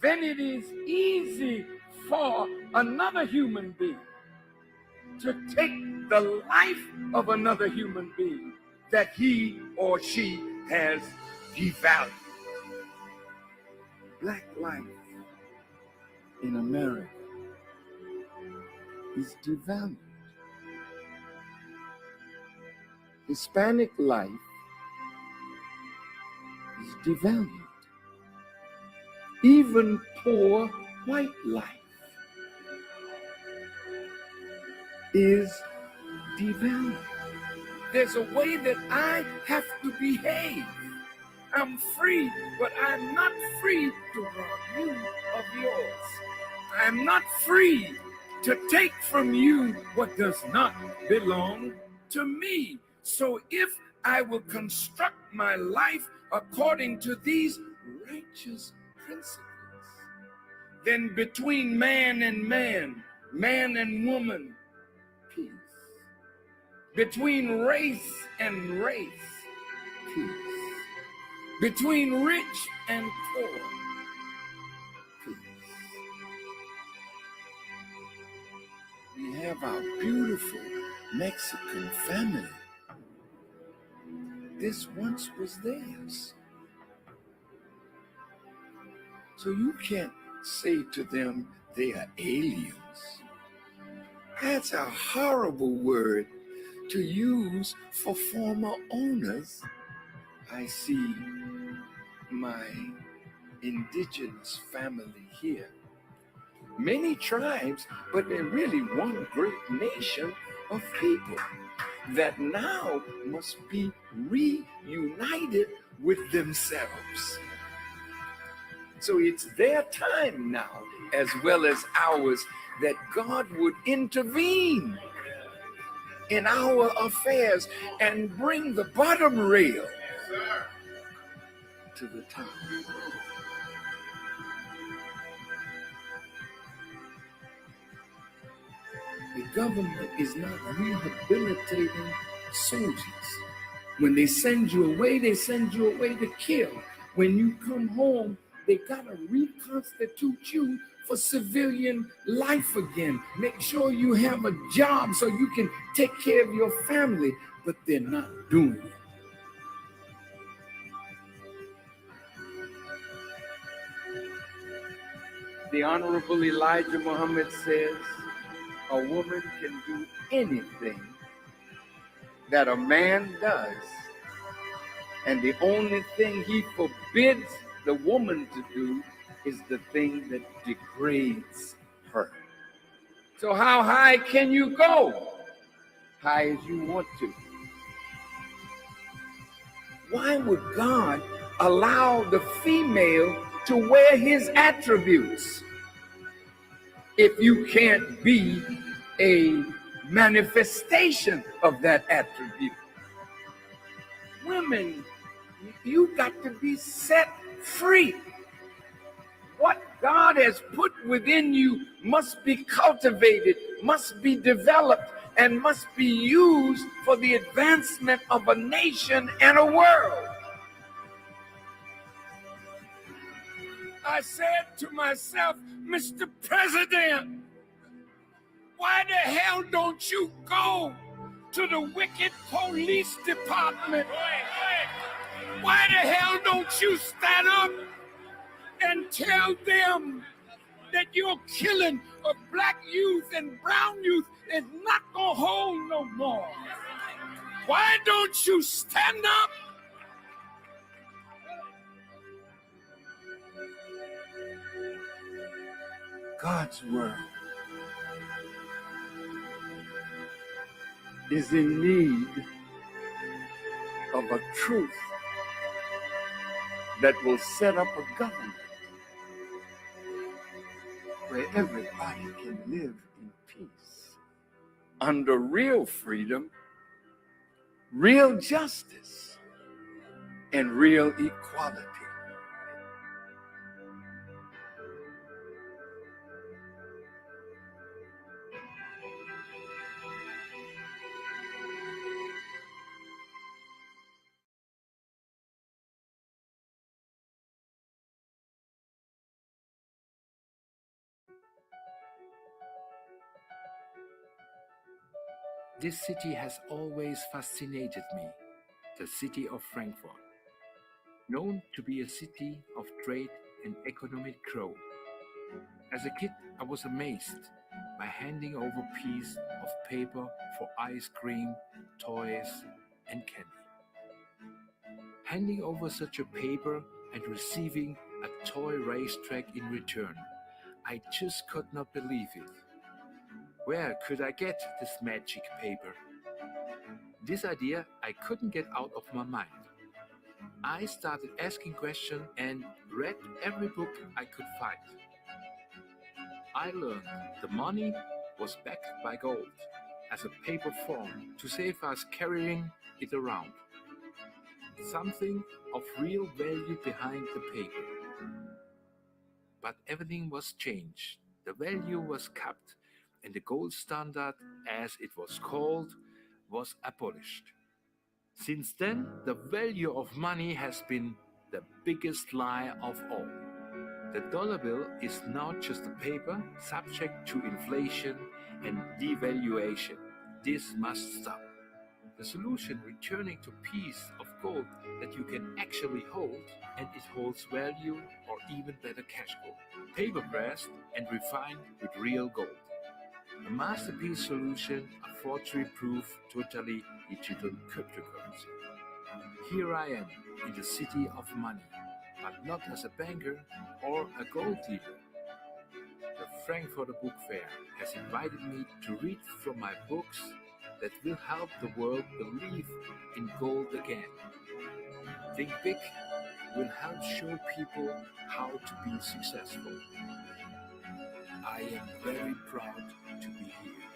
then it is easy for another human being to take the life of another human being that he or she has devalued. Black life in America is devalued. Hispanic life is devalued. Even poor white life is devalued. There's a way that I have to behave. I'm free, but I'm not free to rob you of yours. I'm not free to take from you what does not belong to me. So if I will construct my life according to these righteous principles, then between man and man, man and woman, peace. Between race and race, peace. Between rich and poor, peace. We have our beautiful Mexican family. This once was theirs. So you can't say to them they are aliens. That's a horrible word to use for former owners. I see my indigenous family here. Many tribes, but they're really one great nation of people that now must be reunited with themselves. So it's their time now, as well as ours, that God would intervene in our affairs and bring the bottom rail to the top. The government is not rehabilitating soldiers. When they send you away to kill. When you come home, they gotta reconstitute you for civilian life again. Make sure you have a job so you can take care of your family, but they're not doing it. The Honorable Elijah Muhammad says, a woman can do anything that a man does, and the only thing he forbids the woman to do is the thing that degrades her. So how high can you go? High as you want to. Why would God allow the female to wear his attributes if you can't be a manifestation of that attribute? Women, you got to be set free. What God has put within you must be cultivated, must be developed, and must be used for the advancement of a nation and a world. I said to myself, Mr. President, why the hell don't you go to the wicked police department? Why the hell don't you stand up and tell them that your killing of black youth and brown youth is not gonna hold no more? Why don't you stand up? God's word is in need of a truth that will set up a government where everybody can live in peace under real freedom, real justice, and real equality. This city has always fascinated me, the city of Frankfurt. Known to be a city of trade and economic growth. As a kid, I was amazed by handing over pieces of paper for ice cream, toys, and candy. Handing over such a paper and receiving a toy racetrack in return, I just could not believe it. Where could I get this magic paper? This idea I couldn't get out of my mind. I started asking questions and read every book I could find. I learned the money was backed by gold as a paper form to save us carrying it around. Something of real value behind the paper. But everything was changed. The value was capped and the gold standard, as it was called, was abolished. Since then, the value of money has been the biggest lie of all. The dollar bill is now just a paper subject to inflation and devaluation. This must stop. The solution returning to a piece of gold that you can actually hold and it holds value or even better cash gold. Paper pressed and refined with real gold. A masterpiece solution, a forgery-proof, totally digital cryptocurrency. Here I am in the city of money, but not as a banker or a gold dealer. The Frankfurter Book Fair has invited me to read from my books that will help the world believe in gold again. Think Big will help show people how to be successful. I am very proud to be here.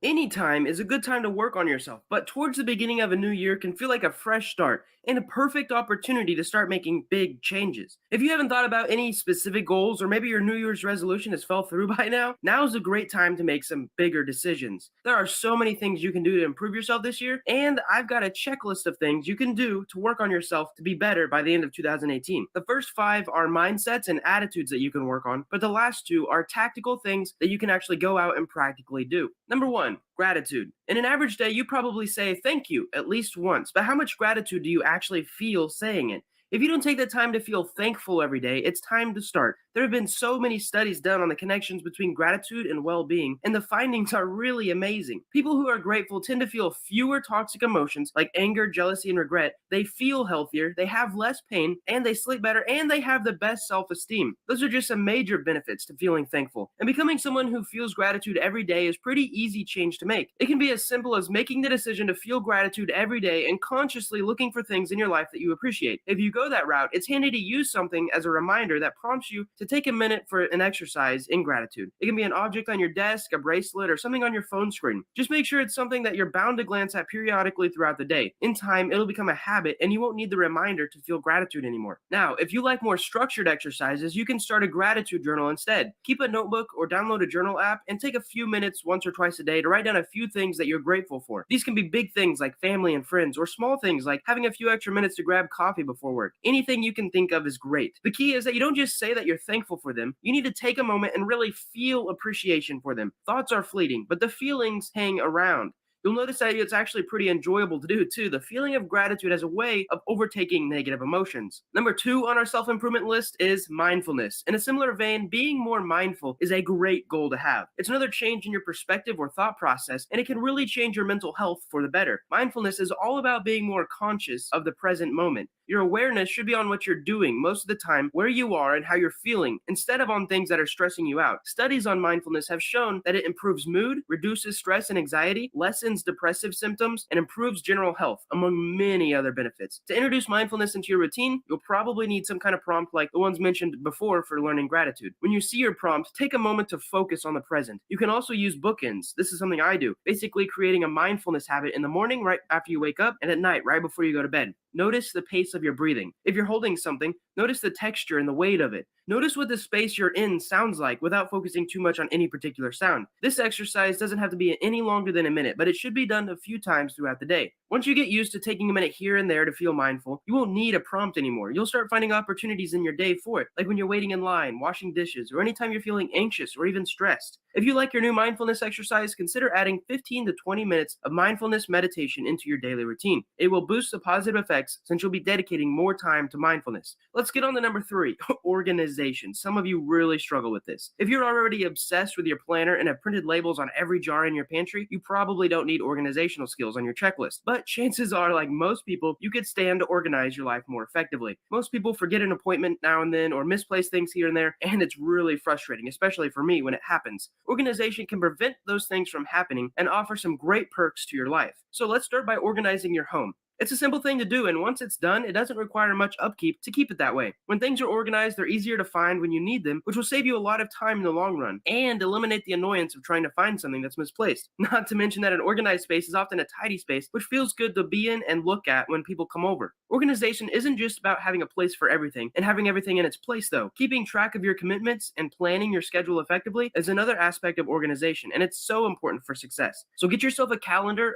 Any time is a good time to work on yourself, but towards the beginning of a new year can feel like a fresh start and a perfect opportunity to start making big changes. If you haven't thought about any specific goals, or maybe your New Year's resolution has fell through by now's a great time to make some bigger decisions. There are so many things you can do to improve yourself this year, and I've got a checklist of things you can do to work on yourself to be better by the end of 2018. The first 5 are mindsets and attitudes that you can work on, but the last 2 are tactical things that you can actually go out and practically do. Number 1, gratitude. In an average day, you probably say thank you at least once, but how much gratitude do you actually feel saying it? If you don't take the time to feel thankful every day, it's time to start. There have been so many studies done on the connections between gratitude and well-being, and the findings are really amazing. People who are grateful tend to feel fewer toxic emotions like anger, jealousy, and regret. They feel healthier, they have less pain, and they sleep better, and they have the best self-esteem. Those are just some major benefits to feeling thankful. And becoming someone who feels gratitude every day is pretty easy change to make. It can be as simple as making the decision to feel gratitude every day and consciously looking for things in your life that you appreciate. If you go that route, it's handy to use something as a reminder that prompts you to take a minute for an exercise in gratitude. It can be an object on your desk, a bracelet, or something on your phone screen. Just make sure it's something that you're bound to glance at periodically throughout the day. In time, it'll become a habit and you won't need the reminder to feel gratitude anymore. Now, if you like more structured exercises, you can start a gratitude journal instead. Keep a notebook or download a journal app and take a few minutes once or twice a day to write down a few things that you're grateful for. These can be big things like family and friends, or small things like having a few extra minutes to grab coffee before work. Anything you can think of is great. The key is that you don't just say that you're thankful for them. You need to take a moment and really feel appreciation for them. Thoughts are fleeting, but the feelings hang around. You'll notice that it's actually pretty enjoyable to do too. The feeling of gratitude as a way of overtaking negative emotions. Number 2 on our self-improvement list is mindfulness. In a similar vein, being more mindful is a great goal to have. It's another change in your perspective or thought process, and it can really change your mental health for the better. Mindfulness is all about being more conscious of the present moment. Your awareness should be on what you're doing most of the time, where you are and how you're feeling, instead of on things that are stressing you out. Studies on mindfulness have shown that it improves mood, reduces stress and anxiety, lessens depressive symptoms, and improves general health, among many other benefits. To introduce mindfulness into your routine, you'll probably need some kind of prompt like the ones mentioned before for learning gratitude. When you see your prompt, take a moment to focus on the present. You can also use bookends. This is something I do, basically creating a mindfulness habit in the morning right after you wake up and at night right before you go to bed. Notice the pace of your breathing. If you're holding something, notice the texture and the weight of it. Notice what the space you're in sounds like without focusing too much on any particular sound. This exercise doesn't have to be any longer than a minute, but it should be done a few times throughout the day. Once you get used to taking a minute here and there to feel mindful, you won't need a prompt anymore. You'll start finding opportunities in your day for it, like when you're waiting in line, washing dishes, or anytime you're feeling anxious or even stressed. If you like your new mindfulness exercise, consider adding 15 to 20 minutes of mindfulness meditation into your daily routine. It will boost the positive effects since you'll be dedicating more time to mindfulness. Let's get on to number 3, organization. Some of you really struggle with this. If you're already obsessed with your planner and have printed labels on every jar in your pantry, you probably don't need organizational skills on your checklist. But chances are, like most people, you could stand to organize your life more effectively. Most people forget an appointment now and then or misplace things here and there, and it's really frustrating, especially for me when it happens. Organization can prevent those things from happening and offer some great perks to your life. So let's start by organizing your home. It's a simple thing to do, and once it's done, it doesn't require much upkeep to keep it that way. When things are organized, they're easier to find when you need them, which will save you a lot of time in the long run, and eliminate the annoyance of trying to find something that's misplaced. Not to mention that an organized space is often a tidy space, which feels good to be in and look at when people come over. Organization isn't just about having a place for everything and having everything in its place, though. Keeping track of your commitments and planning your schedule effectively is another aspect of organization, and it's so important for success. So get yourself a calendar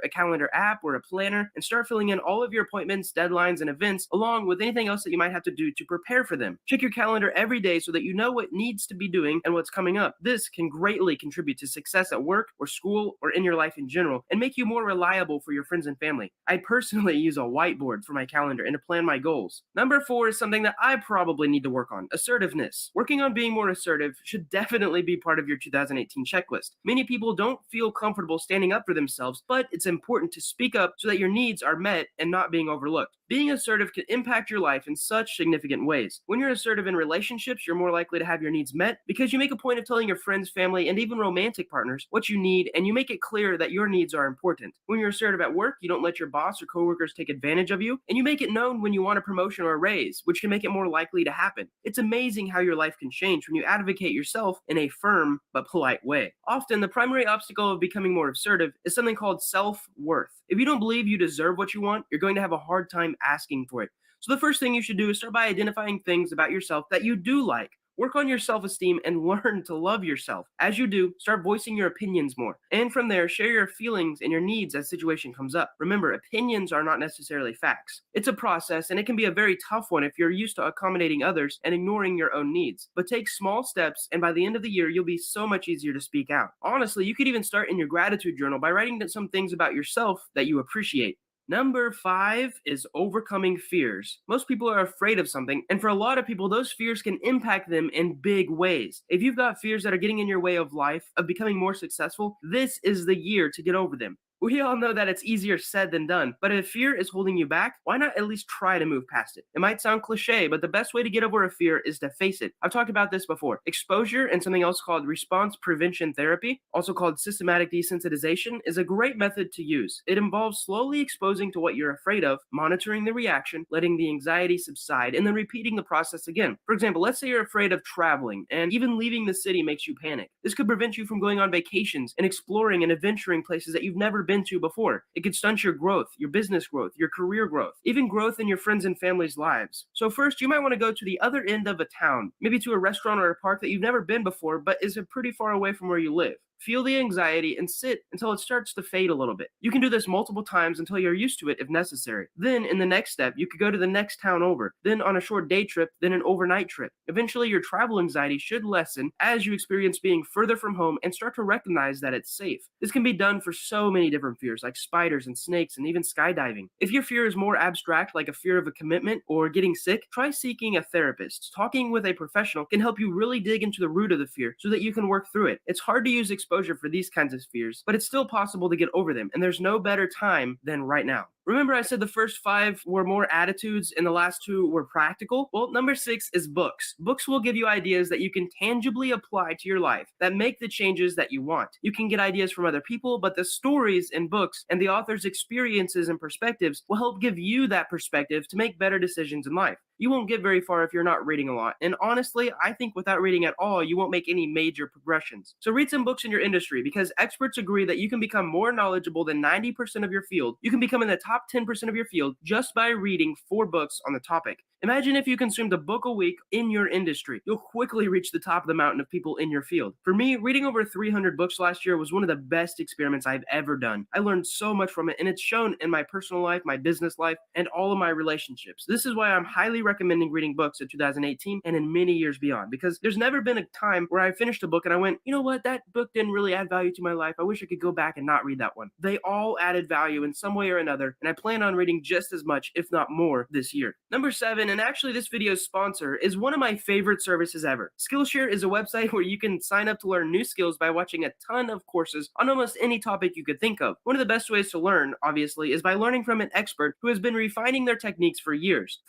app, or a planner, and start filling in all of your appointments, deadlines, and events, along with anything else that you might have to do to prepare for them. Check your calendar every day so that you know what needs to be doing and what's coming up. This can greatly contribute to success at work or school or in your life in general, and make you more reliable for your friends and family. I personally use a whiteboard for my calendar and to plan my goals. Number 4 is something that I probably need to work on: assertiveness. Working on being more assertive should definitely be part of your 2018 checklist. Many people don't feel comfortable standing up for themselves, but it's important to speak up so that your needs are met and not being overlooked. Being assertive can impact your life in such significant ways. When you're assertive in relationships, you're more likely to have your needs met because you make a point of telling your friends, family, and even romantic partners what you need, and you make it clear that your needs are important. When you're assertive at work, you don't let your boss or coworkers take advantage of you, and you make it known when you want a promotion or a raise, which can make it more likely to happen. It's amazing how your life can change when you advocate yourself in a firm but polite way. Often, the primary obstacle of becoming more assertive is something called self-worth. If you don't believe you deserve what you want, you're going to have a hard time asking for it. So the first thing you should do is start by identifying things about yourself that you do like. Work on your self-esteem and learn to love yourself. As you do, start voicing your opinions more. And from there, share your feelings and your needs as situation comes up. Remember, opinions are not necessarily facts. It's a process, and it can be a very tough one if you're used to accommodating others and ignoring your own needs. But take small steps, and by the end of the year, you'll be so much easier to speak out. Honestly, you could even start in your gratitude journal by writing down some things about yourself that you appreciate. Number 5 is overcoming fears. Most people are afraid of something, and for a lot of people, those fears can impact them in big ways. If you've got fears that are getting in your way of life, of becoming more successful, this is the year to get over them. We all know that it's easier said than done, but if fear is holding you back, why not at least try to move past it? It might sound cliche, but the best way to get over a fear is to face it. I've talked about this before. Exposure and something else called response prevention therapy, also called systematic desensitization, is a great method to use. It involves slowly exposing to what you're afraid of, monitoring the reaction, letting the anxiety subside, and then repeating the process again. For example, let's say you're afraid of traveling, and even leaving the city makes you panic. This could prevent you from going on vacations and exploring and adventuring places that you've never been to before. It could stunt your growth, your business growth, your career growth, even growth in your friends and family's lives. So first, you might want to go to the other end of a town, maybe to a restaurant or a park that you've never been before, but is pretty far away from where you live. Feel the anxiety and sit until it starts to fade a little bit. You can do this multiple times until you're used to it if necessary. Then in the next step, you could go to the next town over, then on a short day trip, then an overnight trip. Eventually, your travel anxiety should lessen as you experience being further from home and start to recognize that it's safe. This can be done for so many different fears like spiders and snakes and even skydiving. If your fear is more abstract, like a fear of a commitment or getting sick, try seeking a therapist. Talking with a professional can help you really dig into the root of the fear so that you can work through it. It's hard to use exposure for these kinds of fears, but it's still possible to get over them, and there's no better time than right now. Remember I said the first 5 were more attitudes and the last 2 were practical? Well, number 6 is books. Books will give you ideas that you can tangibly apply to your life that make the changes that you want. You can get ideas from other people, but the stories in books and the author's experiences and perspectives will help give you that perspective to make better decisions in life. You won't get very far if you're not reading a lot. And honestly, I think without reading at all, you won't make any major progressions. So read some books in your industry because experts agree that you can become more knowledgeable than 90% of your field. You can become in the top top 10% of your field just by reading 4 books on the topic. Imagine if you consumed a book a week in your industry. You'll quickly reach the top of the mountain of people in your field. For me, reading over 300 books last year was one of the best experiments I've ever done. I learned so much from it, and it's shown in my personal life, my business life, and all of my relationships. This is why I'm highly recommending reading books in 2018 and in many years beyond, because there's never been a time where I finished a book and I went, you know what, that book didn't really add value to my life. I wish I could go back and not read that one. They all added value in some way or another, and I plan on reading just as much, if not more, this year. Number 7, and actually this video's sponsor, is one of my favorite services ever. Skillshare is a website where you can sign up to learn new skills by watching a ton of courses on almost any topic you could think of. One of the best ways to learn, obviously, is by learning from an expert who has been refining their techniques for years.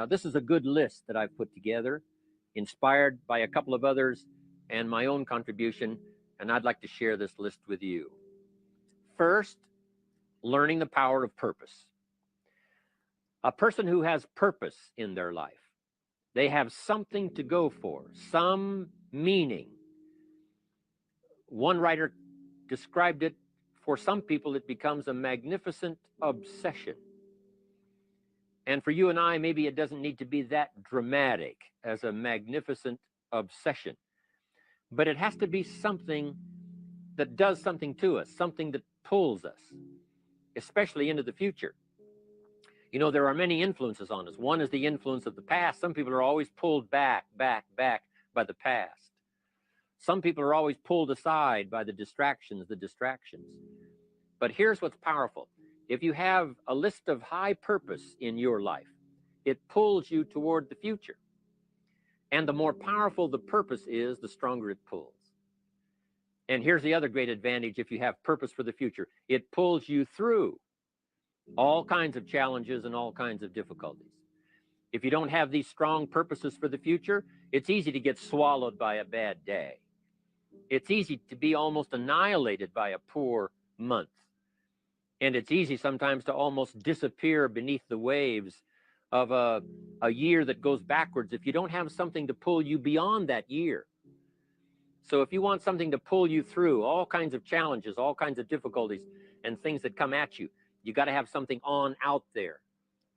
This is a good list that I've put together, inspired by a couple of others and my own contribution, and I'd like to share this list with you. First, learning the power of purpose. A person who has purpose in their life, they have something to go for, some meaning. One writer described it, for some people it becomes a magnificent obsession. And for you and I, maybe it doesn't need to be that dramatic as a magnificent obsession. But it has to be something that does something to us, something that pulls us, especially into the future. You know, there are many influences on us. One is the influence of the past. Some people are always pulled back by the past. Some people are always pulled aside by the distractions. But here's what's powerful. If you have a list of high purpose in your life, it pulls you toward the future. And the more powerful the purpose is, the stronger it pulls. And here's the other great advantage if you have purpose for the future. It pulls you through all kinds of challenges and all kinds of difficulties. If you don't have these strong purposes for the future, it's easy to get swallowed by a bad day. It's easy to be almost annihilated by a poor month. And it's easy sometimes to almost disappear beneath the waves of a year that goes backwards if you don't have something to pull you beyond that year. So if you want something to pull you through all kinds of challenges, all kinds of difficulties and things that come at you, you got to have something on out there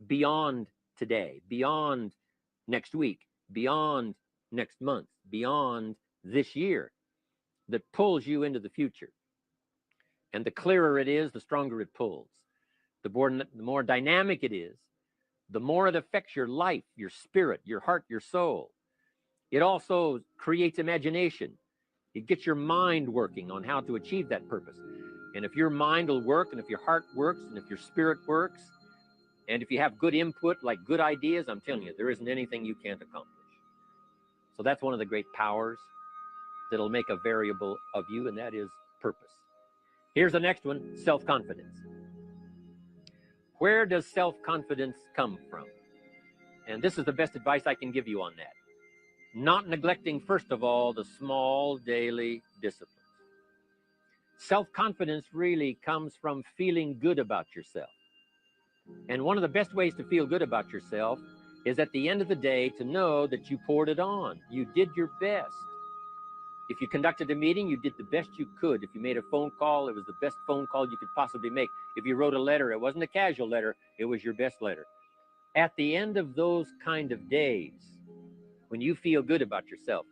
beyond today, beyond next week, beyond next month, beyond this year, that pulls you into the future. And the clearer it is, the stronger it pulls. The more dynamic it is, the more it affects your life, your spirit, your heart, your soul. It also creates imagination. It gets your mind working on how to achieve that purpose. And if your mind will work, and if your heart works, and if your spirit works, and if you have good input, like good ideas, I'm telling you, there isn't anything you can't accomplish. So that's one of the great powers that'll make a variable of you, and that is purpose. Here's the next one, self-confidence. Where does self-confidence come from? And this is the best advice I can give you on that. Not neglecting, first of all, the small daily disciplines. Self-confidence really comes from feeling good about yourself. And one of the best ways to feel good about yourself is at the end of the day to know that you poured it on. You did your best. If you conducted a meeting, you did the best you could. If you made a phone call, it was the best phone call you could possibly make. If you wrote a letter, it wasn't a casual letter, it was your best letter. At the end of those kind of days, when you feel good about yourself,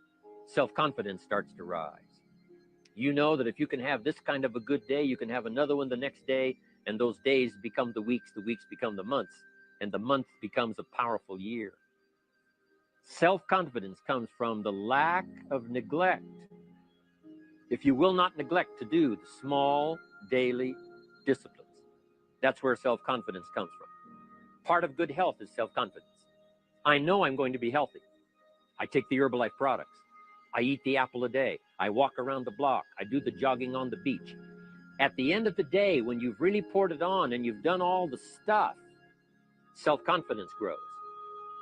self-confidence starts to rise. You know that if you can have this kind of a good day, you can have another one the next day, and those days become the weeks become the months, and the month becomes a powerful year. Self-confidence comes from the lack of neglect. If you will not neglect to do the small daily disciplines, that's where self-confidence comes from. Part of good health is self-confidence. I know I'm going to be healthy. I take the Herbalife products. I eat the apple a day. I walk around the block. I do the jogging on the beach. At the end of the day, when you've really poured it on and you've done all the stuff, self-confidence grows.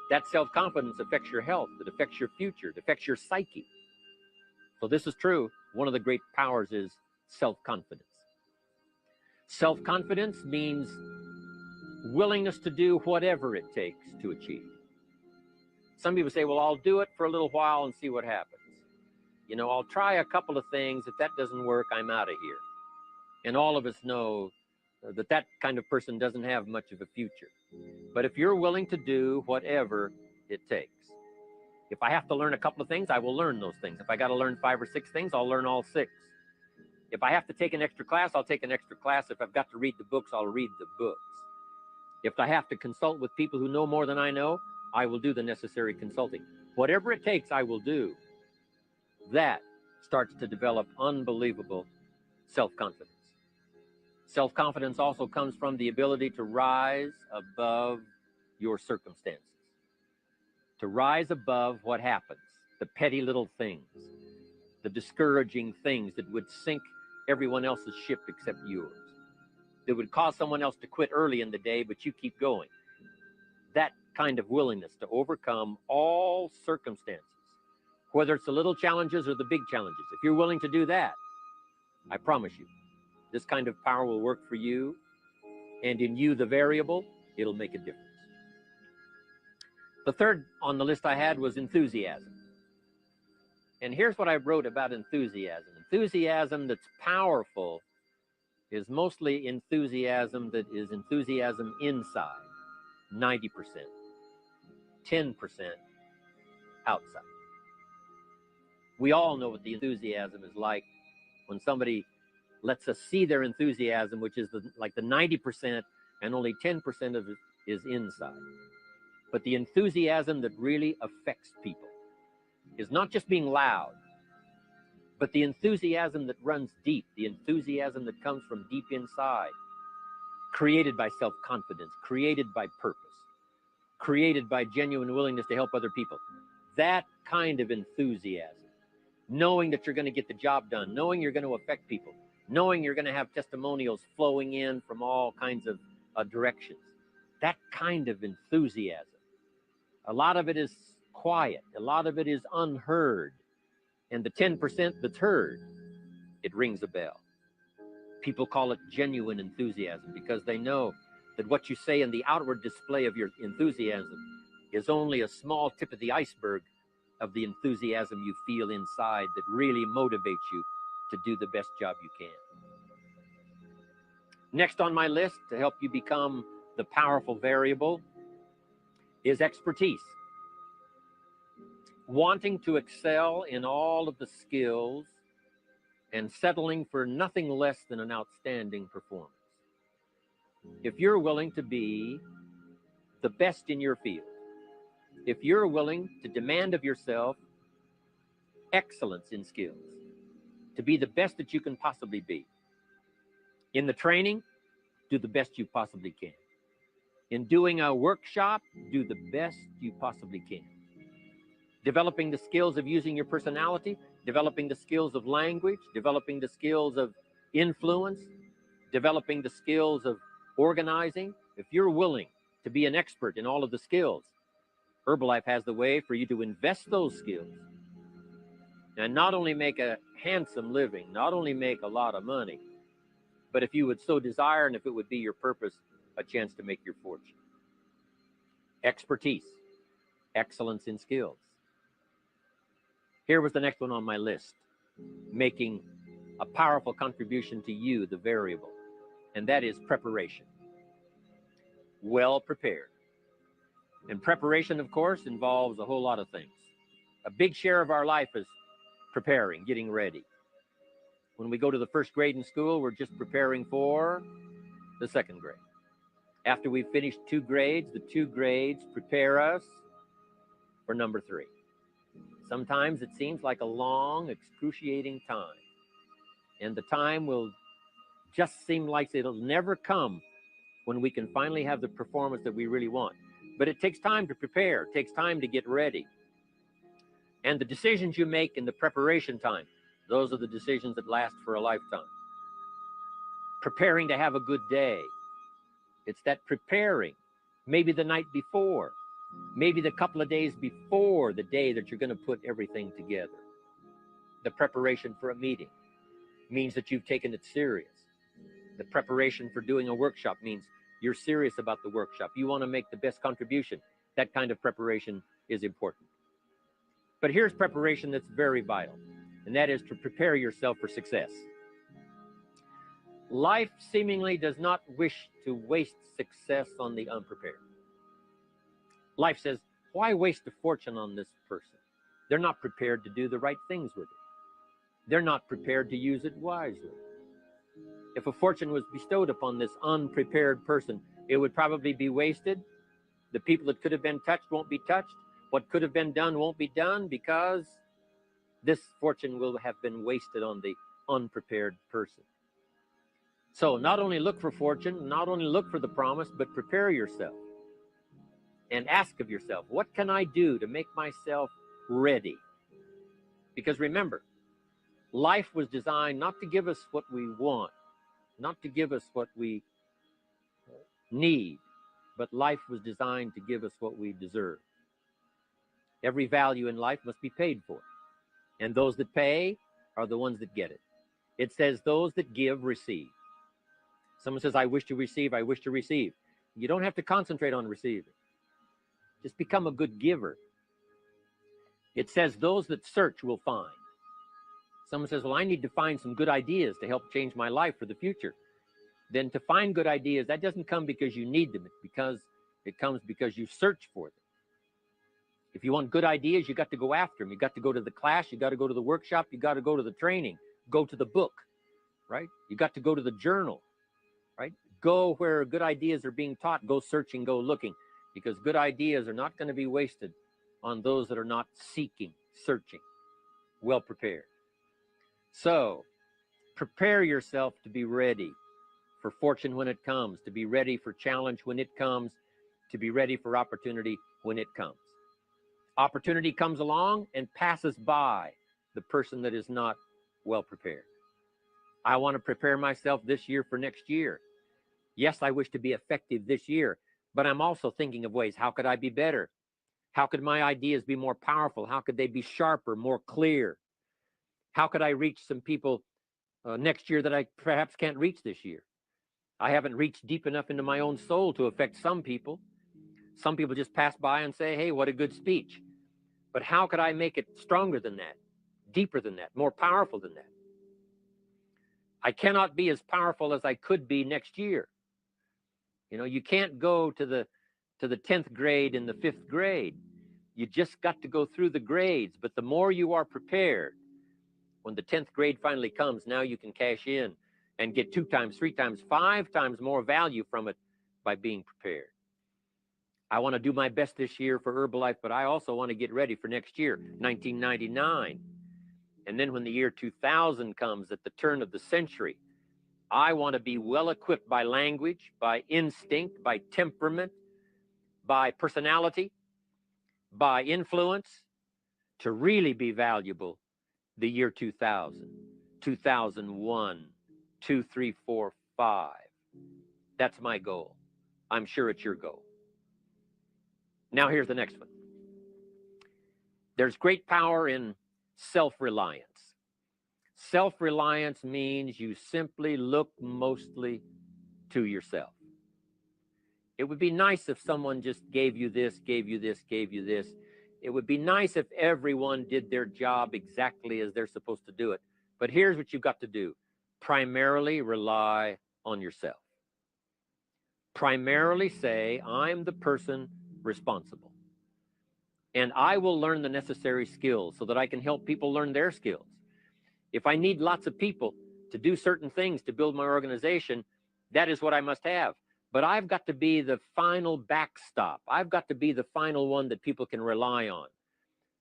That self-confidence affects your health. It affects your future. It affects your psyche. So this is true. One of the great powers is self-confidence. Self-confidence means willingness to do whatever it takes to achieve. Some people say, well, I'll do it for a little while and see what happens. You know, I'll try a couple of things. If that doesn't work, I'm out of here. And all of us know that that kind of person doesn't have much of a future. But if you're willing to do whatever it takes, if I have to learn a couple of things, I will learn those things. If I got to learn 5 or 6 things, I'll learn all 6. If I have to take an extra class, I'll take an extra class. If I've got to read the books, I'll read the books. If I have to consult with people who know more than I know, I will do the necessary consulting. Whatever it takes, I will do. That starts to develop unbelievable self-confidence. Self-confidence also comes from the ability to rise above your circumstances, to rise above what happens, the petty little things, the discouraging things that would sink everyone else's ship except yours, that would cause someone else to quit early in the day, but you keep going. That kind of willingness to overcome all circumstances, whether it's the little challenges or the big challenges. If you're willing to do that, I promise you, this kind of power will work for you, and in you, the variable, it'll make a difference. The third on the list I had was enthusiasm. And here's what I wrote about enthusiasm. Enthusiasm that's powerful is mostly enthusiasm that is enthusiasm inside, 90%, 10% outside. We all know what the enthusiasm is like when somebody lets us see their enthusiasm, which is like the 90%, and only 10% of it is inside. But the enthusiasm that really affects people is not just being loud, but the enthusiasm that runs deep, the enthusiasm that comes from deep inside, created by self-confidence, created by purpose, created by genuine willingness to help other people. That kind of enthusiasm, knowing that you're going to get the job done, knowing you're going to affect people, knowing you're going to have testimonials flowing in from all kinds of directions. That kind of enthusiasm. A lot of it is quiet. A lot of it is unheard. And the 10% that's heard, it rings a bell. People call it genuine enthusiasm because they know that what you say in the outward display of your enthusiasm is only a small tip of the iceberg of the enthusiasm you feel inside that really motivates you to do the best job you can. Next on my list to help you become the powerful variable is expertise. Wanting to excel in all of the skills and settling for nothing less than an outstanding performance. If you're willing to be the best in your field, if you're willing to demand of yourself excellence in skills, to be the best that you can possibly be. In the training, do the best you possibly can. In doing a workshop, do the best you possibly can. Developing the skills of using your personality, developing the skills of language, developing the skills of influence, developing the skills of organizing. If you're willing to be an expert in all of the skills, Herbalife has the way for you to invest those skills and not only make a handsome living, not only make a lot of money, but if you would so desire and if it would be your purpose, a chance to make your fortune. Expertise, excellence in skills. Here was the next one on my list, making a powerful contribution to you, the variable, and that is preparation. Well prepared. And preparation, of course, involves a whole lot of things. A big share of our life is preparing, getting ready. When we go to the first grade in school, we're just preparing for the second grade. After we've finished 2 grades, the 2 grades prepare us for number 3. Sometimes it seems like a long, excruciating time. And the time will just seem like it'll never come when we can finally have the performance that we really want. But it takes time to prepare. It takes time to get ready. And the decisions you make in the preparation time, those are the decisions that last for a lifetime. Preparing to have a good day. It's that preparing, maybe the night before, maybe the couple of days before the day that you're going to put everything together. The preparation for a meeting means that you've taken it serious. The preparation for doing a workshop means you're serious about the workshop. You want to make the best contribution. That kind of preparation is important. But here's preparation that's very vital, and that is to prepare yourself for success. Life seemingly does not wish to waste success on the unprepared. Life says, why waste a fortune on this person? They're not prepared to do the right things with it. They're not prepared to use it wisely. If a fortune was bestowed upon this unprepared person, it would probably be wasted. The people that could have been touched won't be touched. What could have been done won't be done, because this fortune will have been wasted on the unprepared person. So not only look for fortune, not only look for the promise, but prepare yourself and ask of yourself, what can I do to make myself ready? Because remember, life was designed not to give us what we want, not to give us what we need, but life was designed to give us what we deserve. Every value in life must be paid for, and those that pay are the ones that get it. It says those that give receive. Someone says, I wish to receive, I wish to receive. You don't have to concentrate on receiving. Just become a good giver. It says those that search will find. Someone says, well, I need to find some good ideas to help change my life for the future. Then to find good ideas, that doesn't come because you need them. It comes because you search for them. If you want good ideas, you got to go after them. You got to go to the class. You got to go to the workshop. You got to go to the training. Go to the book, right? You got to go to the journal, right? Go where good ideas are being taught. Go searching, go looking, because good ideas are not going to be wasted on those that are not seeking, searching, well prepared. So prepare yourself to be ready for fortune when it comes, to be ready for challenge when it comes, to be ready for opportunity when it comes. Opportunity comes along and passes by the person that is not well prepared. I want to prepare myself this year for next year. Yes, I wish to be effective this year, but I'm also thinking of ways, how could I be better? How could my ideas be more powerful? How could they be sharper, more clear? How could I reach some people next year that I perhaps can't reach this year? I haven't reached deep enough into my own soul to affect some people. Some people just pass by and say, hey, what a good speech. But how could I make it stronger than that, deeper than that, more powerful than that? I cannot be as powerful as I could be next year. You know, you can't go to the 10th grade in the 5th grade. You just got to go through the grades. But the more you are prepared, when the 10th grade finally comes, now you can cash in and get 2 times, 3 times, 5 times more value from it by being prepared. I want to do my best this year for Herbalife, but I also want to get ready for next year, 1999. And then when the year 2000 comes, at the turn of the century, I want to be well equipped by language, by instinct, by temperament, by personality, by influence, to really be valuable the year 2000, 2001, 2, 3, 4, 5. That's my goal. I'm sure it's your goal. Now here's the next one. There's great power in self-reliance. Self-reliance means you simply look mostly to yourself. It would be nice if someone just gave you this, gave you this, gave you this. It would be nice if everyone did their job exactly as they're supposed to do it. But here's what you've got to do. Primarily rely on yourself. Primarily say, I'm the person responsible. And I will learn the necessary skills so that I can help people learn their skills. If I need lots of people to do certain things to build my organization, that is what I must have. But I've got to be the final backstop. I've got to be the final one that people can rely on,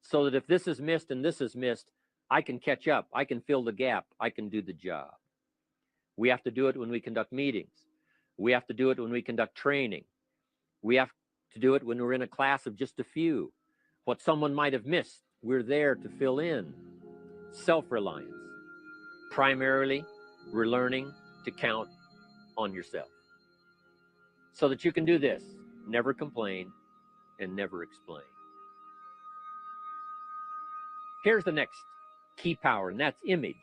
so that if this is missed and this is missed, I can catch up. I can fill the gap. I can do the job. We have to do it when we conduct meetings. We have to do it when we conduct training. We have to do it when we're in a class of just a few. What someone might have missed, we're there to fill in. Self-reliance. Primarily, we're learning to count on yourself, so that you can do this: never complain and never explain. Here's the next key power, and that's image.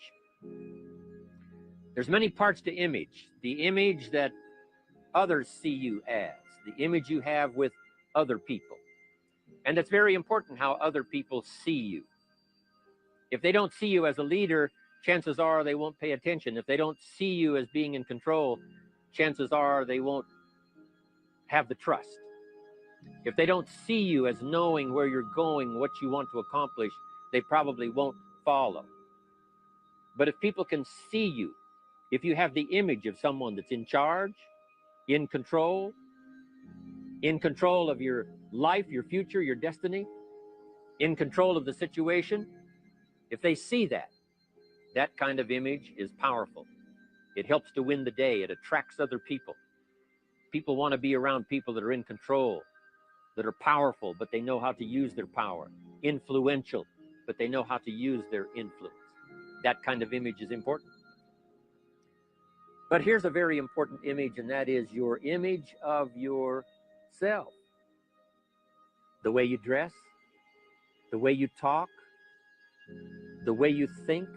There's many parts to image. The image that others see you as, the image you have with other people. And it's very important how other people see you. If they don't see you as a leader, chances are they won't pay attention. If they don't see you as being in control, chances are they won't have the trust. If they don't see you as knowing where you're going, what you want to accomplish, they probably won't follow. But if people can see you, if you have the image of someone that's in charge, in control of your life, your future, your destiny, in control of the situation, if they see that, that kind of image is powerful. It helps to win the day. It attracts other people. People want to be around people that are in control, that are powerful, but they know how to use their power. Influential, but they know how to use their influence. That kind of image is important. But here's a very important image, and that is your image of yourself. The way you dress, the way you talk, the way you think,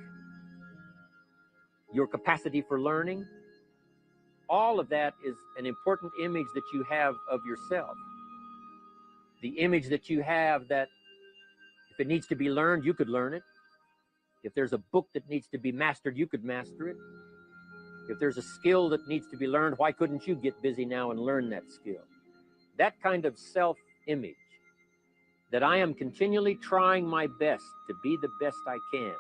your capacity for learning, all of that is an important image that you have of yourself. The image that you have that if it needs to be learned, you could learn it. If there's a book that needs to be mastered, you could master it. If there's a skill that needs to be learned, why couldn't you get busy now and learn that skill? That kind of self-image, that I am continually trying my best to be the best I can.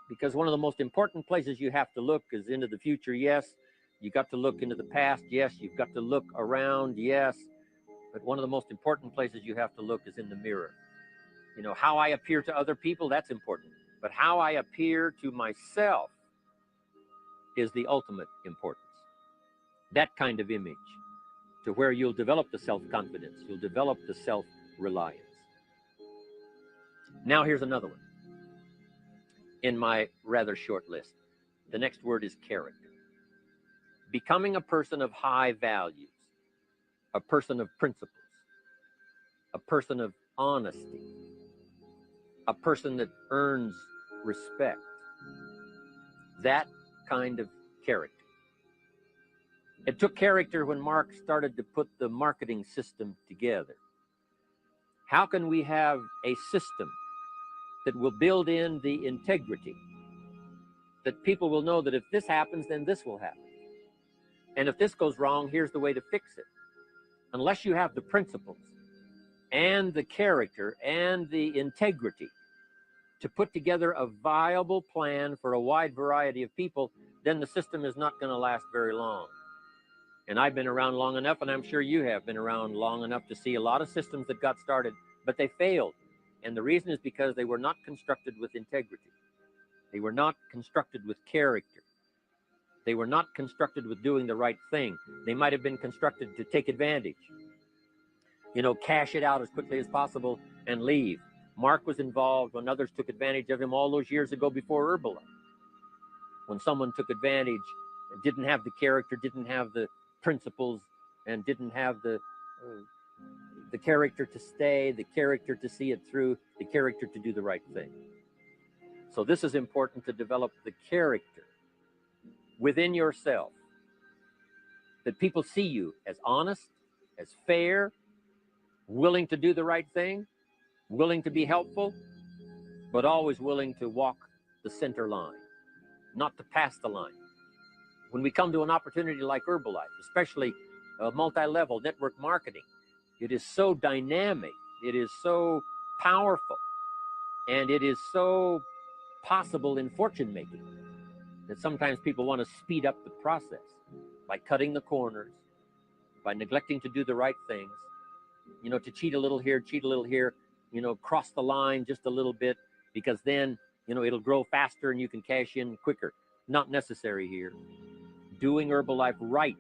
Because one of the most important places you have to look is into the future, yes. You got to look into the past, yes. You've got to look around, yes. But one of the most important places you have to look is in the mirror. You know, how I appear to other people, that's important. But how I appear to myself is the ultimate importance. That kind of image, to where you'll develop the self-confidence, you'll develop the self-reliance. Now here's another one in my rather short list. The next word is character. Becoming a person of high values, a person of principles, a person of honesty, a person that earns respect. That kind of character. It took character when Mark started to put the marketing system together. How can we have a system that will build in the integrity, that people will know that if this happens, then this will happen. And if this goes wrong, here's the way to fix it. Unless you have the principles and the character and the integrity to put together a viable plan for a wide variety of people, then the system is not going to last very long. And I've been around long enough, and I'm sure you have been around long enough to see a lot of systems that got started, but they failed. And the reason is because they were not constructed with integrity. They were not constructed with character. They were not constructed with doing the right thing. They might have been constructed to take advantage. You know, cash it out as quickly as possible and leave. Mark was involved when others took advantage of him all those years ago before Herbalife. When someone took advantage and didn't have the character, didn't have the principles, and didn't have the character to stay, the character to see it through, the character to do the right thing. So this is important, to develop the character within yourself, that people see you as honest, as fair, willing to do the right thing, willing to be helpful, but always willing to walk the center line, not to pass the line. When we come to an opportunity like Herbalife, especially multi-level network marketing, it is so dynamic, it is so powerful, and it is so possible in fortune making that sometimes people want to speed up the process by cutting the corners, by neglecting to do the right things, you know, to cheat a little here, you know, cross the line just a little bit, because then, you know, it'll grow faster and you can cash in quicker. Not necessary here. Doing Herbalife right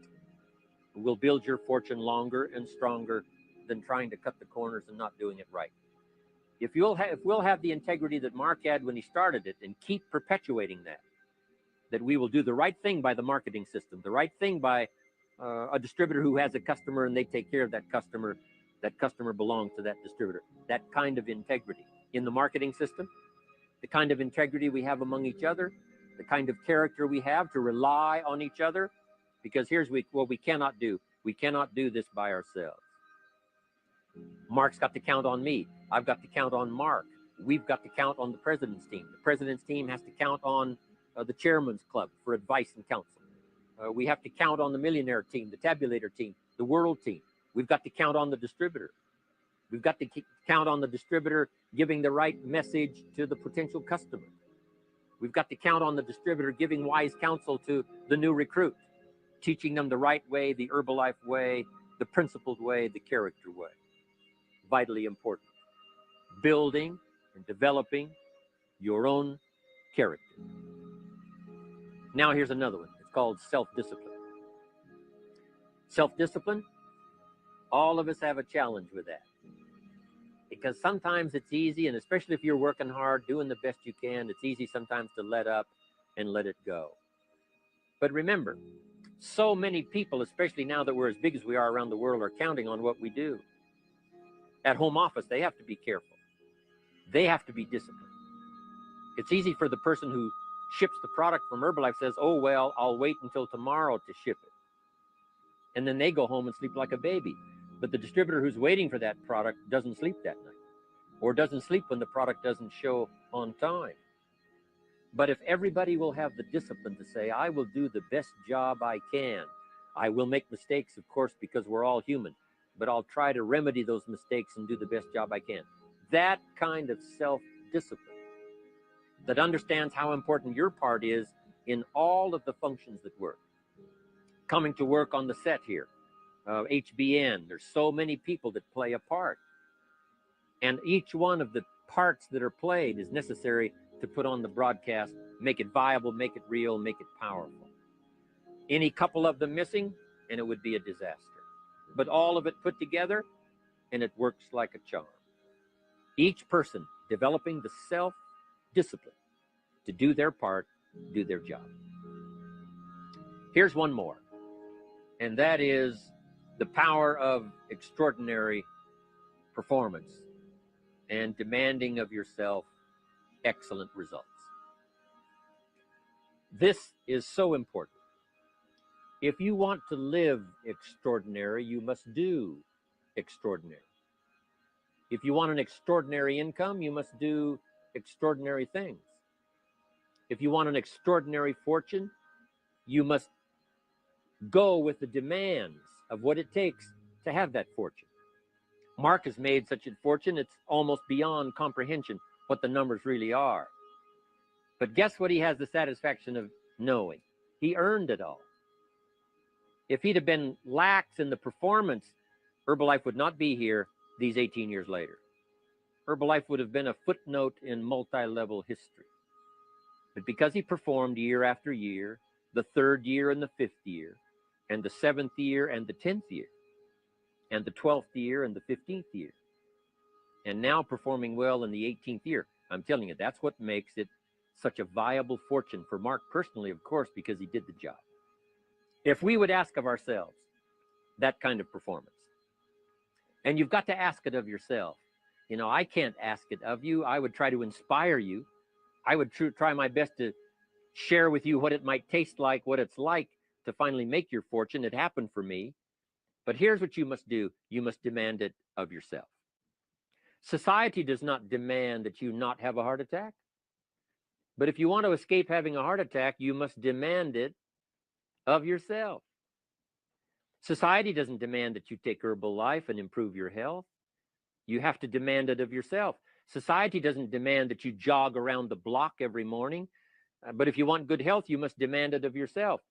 will build your fortune longer and stronger than trying to cut the corners and not doing it right. If we'll have the integrity that Mark had when he started it, and keep perpetuating that we will do the right thing by the marketing system, the right thing by a distributor who has a customer and they take care of that customer belongs to that distributor. That kind of integrity in the marketing system, the kind of integrity we have among each other, the kind of character we have to rely on each other. Because here's what we cannot do. We cannot do this by ourselves. Mark's got to count on me. I've got to count on Mark. We've got to count on the president's team. The president's team has to count on the chairman's club for advice and counsel. We have to count on the millionaire team, the tabulator team, the world team. We've got to count on the distributor. We've got to count on the distributor giving the right message to the potential customer. We've got to count on the distributor giving wise counsel to the new recruit, teaching them the right way, the Herbalife way, the principled way, the character way. Vitally important. Building and developing your own character. Now here's another one. It's called self-discipline. Self-discipline, all of us have a challenge with that. Because sometimes it's easy, and especially if you're working hard, doing the best you can, it's easy sometimes to let up and let it go. But remember, so many people, especially now that we're as big as we are around the world, are counting on what we do. At home office, they have to be careful. They have to be disciplined. It's easy for the person who ships the product from Herbalife says, oh, well, I'll wait until tomorrow to ship it. And then they go home and sleep like a baby. But the distributor who's waiting for that product doesn't sleep that night, or doesn't sleep when the product doesn't show on time. But if everybody will have the discipline to say, I will do the best job I can. I will make mistakes, of course, because we're all human, but I'll try to remedy those mistakes and do the best job I can. That kind of self-discipline that understands how important your part is in all of the functions that work. Coming to work on the set here, HBN, there's so many people that play a part. And each one of the parts that are played is necessary to put on the broadcast, make it viable, make it real, make it powerful. Any couple of them missing, and it would be a disaster. But all of it put together, and it works like a charm. Each person developing the self-discipline to do their part, do their job. Here's one more, and that is the power of extraordinary performance and demanding of yourself excellent results. This is so important. If you want to live extraordinary, you must do extraordinary. If you want an extraordinary income, you must do extraordinary things. If you want an extraordinary fortune, you must go with the demands of what it takes to have that fortune. Mark has made such a fortune, it's almost beyond comprehension what the numbers really are. But guess what he has the satisfaction of knowing? He earned it all. If he'd have been lax in the performance, Herbalife would not be here these 18 years later. Herbalife would have been a footnote in multi-level history. But because he performed year after year, the third year and the fifth year, and the seventh year and the 10th year, and the 12th year and the 15th year, and now performing well in the 18th year, I'm telling you, that's what makes it such a viable fortune for Mark personally, of course, because he did the job. If we would ask of ourselves that kind of performance, and you've got to ask it of yourself. You know, I can't ask it of you. I would try to inspire you. I would try my best to share with you what it might taste like, what it's like to finally make your fortune. It happened for me. But here's what you must do. You must demand it of yourself. Society does not demand that you not have a heart attack. But if you want to escape having a heart attack, you must demand it of yourself. Society doesn't demand that you take Herbalife and improve your health. You have to demand it of yourself. Society doesn't demand that you jog around the block every morning. But if you want good health, you must demand it of yourself.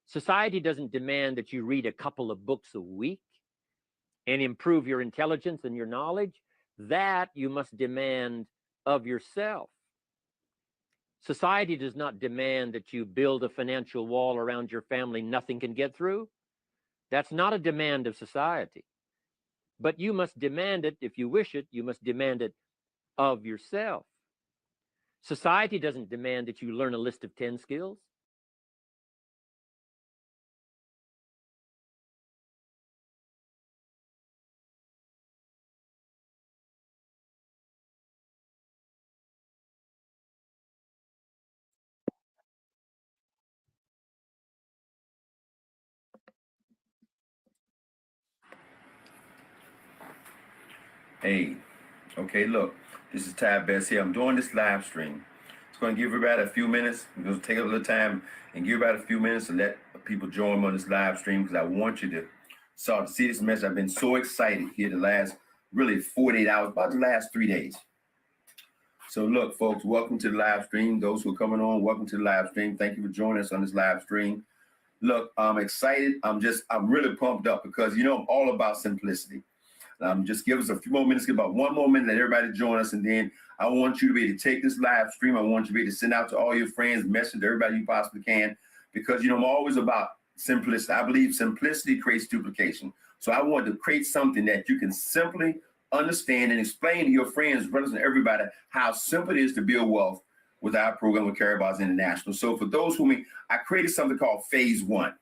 Society doesn't demand that you read a couple of books a week and improve your intelligence and your knowledge. That you must demand of yourself. Society does not demand that you build a financial wall around your family nothing can get through. That's not a demand of society. But you must demand it, if you wish it, you must demand it of yourself. Society doesn't demand that you learn a list of 10 skills. Hey, okay, look, this is Ty Best here. I'm doing this live stream. It's going to give everybody a few minutes. I'm going to take a little time and give everybody a few minutes to let people join me on this live stream because I want you to start to see this message. I've been so excited here the last really 48 hours, about the last 3 days. So look, folks, welcome to the live stream. Those who are coming on, welcome to the live stream. Thank you for joining us on this live stream. Look, I'm excited. I'm really pumped up because, you know, I'm all about simplicity. Just give us a few more minutes, give about 1 more minute, let everybody join us. And then I want you to be able to take this live stream. I want you to be able to send out to all your friends, message to everybody you possibly can, because, you know, I'm always about simplicity. I believe simplicity creates duplication. So I want to create something that you can simply understand and explain to your friends, brothers, and everybody how simple it is to build wealth with our program with Karatbars International. So for those who I created something called Phase 1.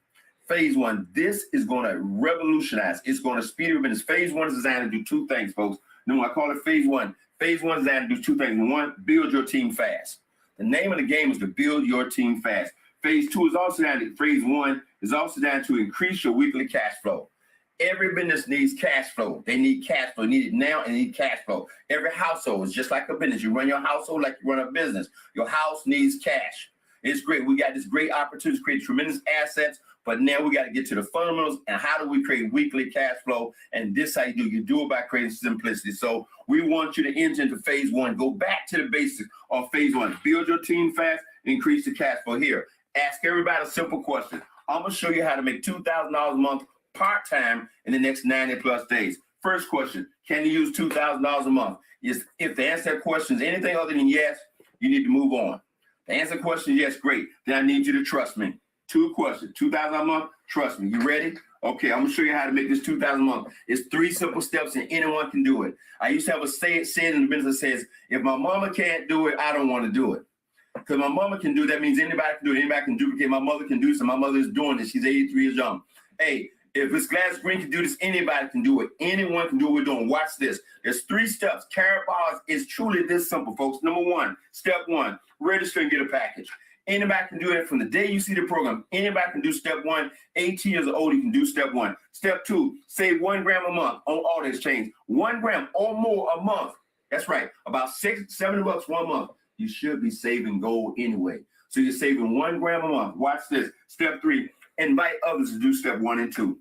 Phase 1, this is going to revolutionize. It's going to speed up. Phase 1 is designed to do 2 things, folks. No, I call it Phase 1. Phase 1 is designed to do 2 things. 1, build your team fast. The name of the game is to build your team fast. Phase 2 is also designed. Phase 1 is also designed to increase your weekly cash flow. Every business needs cash flow. They need cash flow. They need it now and need cash flow. Every household is just like a business. You run your household like you run a business. Your house needs cash. It's great. We got this great opportunity to create tremendous assets, but now we got to get to the fundamentals and how do we create weekly cash flow? And this how you do. You do it by creating simplicity. So we want you to enter into Phase 1. Go back to the basics of Phase 1. Build your team fast, increase the cash flow. Here, ask everybody a simple question. I'm going to show you how to make $2,000 a month part-time in the next 90 plus days. First question, can you use $2,000 a month? If the answer to that question is anything other than yes, you need to move on. The answer to the question is yes, great. Then I need you to trust me. 2 questions, $2,000 a month, trust me. You ready? Okay, I'm gonna show you how to make this $2,000 a month. It's 3 simple steps and anyone can do it. I used to have a saying in the business that says, if my mama can't do it, I don't want to do it. Because my mama can do it, that means anybody can do it. Anybody can duplicate. My mother can do this, and my mother is doing this. She's 83 years young. Hey, if this Gladys Green can do this, anybody can do it. Anyone can do what we're doing. Watch this. There's 3 steps. Karatbars is truly this simple, folks. Number 1, step 1, register and get a package. Anybody can do it from the day you see the program. Anybody can do step 1. 18 years old, you can do step 1. Step 2, save 1 gram a month on all exchange. 1 gram or more a month. That's right. About $70 1 month. You should be saving gold anyway. So you're saving 1 gram a month. Watch this. Step 3, invite others to do step 1 and 2.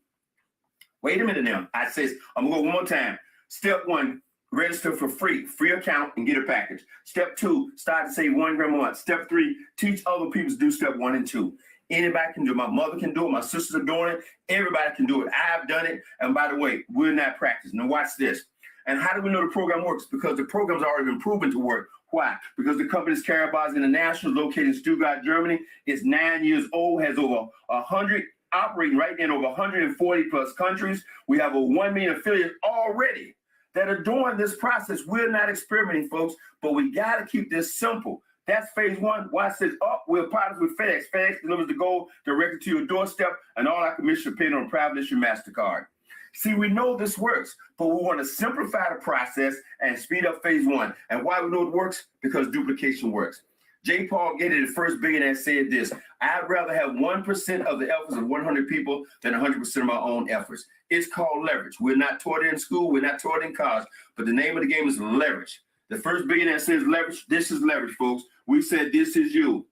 Wait a minute now. I'm going to go one more time. Step 1, register for free account and get a package. Step 2, start to save 1 gram a month. Step 3, teach other people to do step 1 and 2. Anybody can do it. My mother can do it. My sisters are doing it. Everybody can do it. I've done it. And by the way, we're not practicing. Now watch this. And how do we know the program works? Because the program's already been proven to work. Why? Because the company's Karatbars International, located in Stuttgart, Germany, is 9 years old, has over 100 operating right in over 140 plus countries. We have over 1 million affiliates already that are doing this process. We're not experimenting, folks, but we got to keep this simple. That's Phase 1. Watch this. We're partners with FedEx. FedEx delivers the gold directly to your doorstep, and all our commission are paid on a private issue MasterCard. See, we know this works, but we want to simplify the process and speed up Phase 1. And why we know it works? Because duplication works. J. Paul Getty, the first billionaire, said this: I'd rather have 1% of the efforts of 100 people than 100% of my own efforts. It's called leverage. We're not taught it in school. We're not taught it in college. But the name of the game is leverage. The first billionaire says leverage. This is leverage, folks. We said this is you.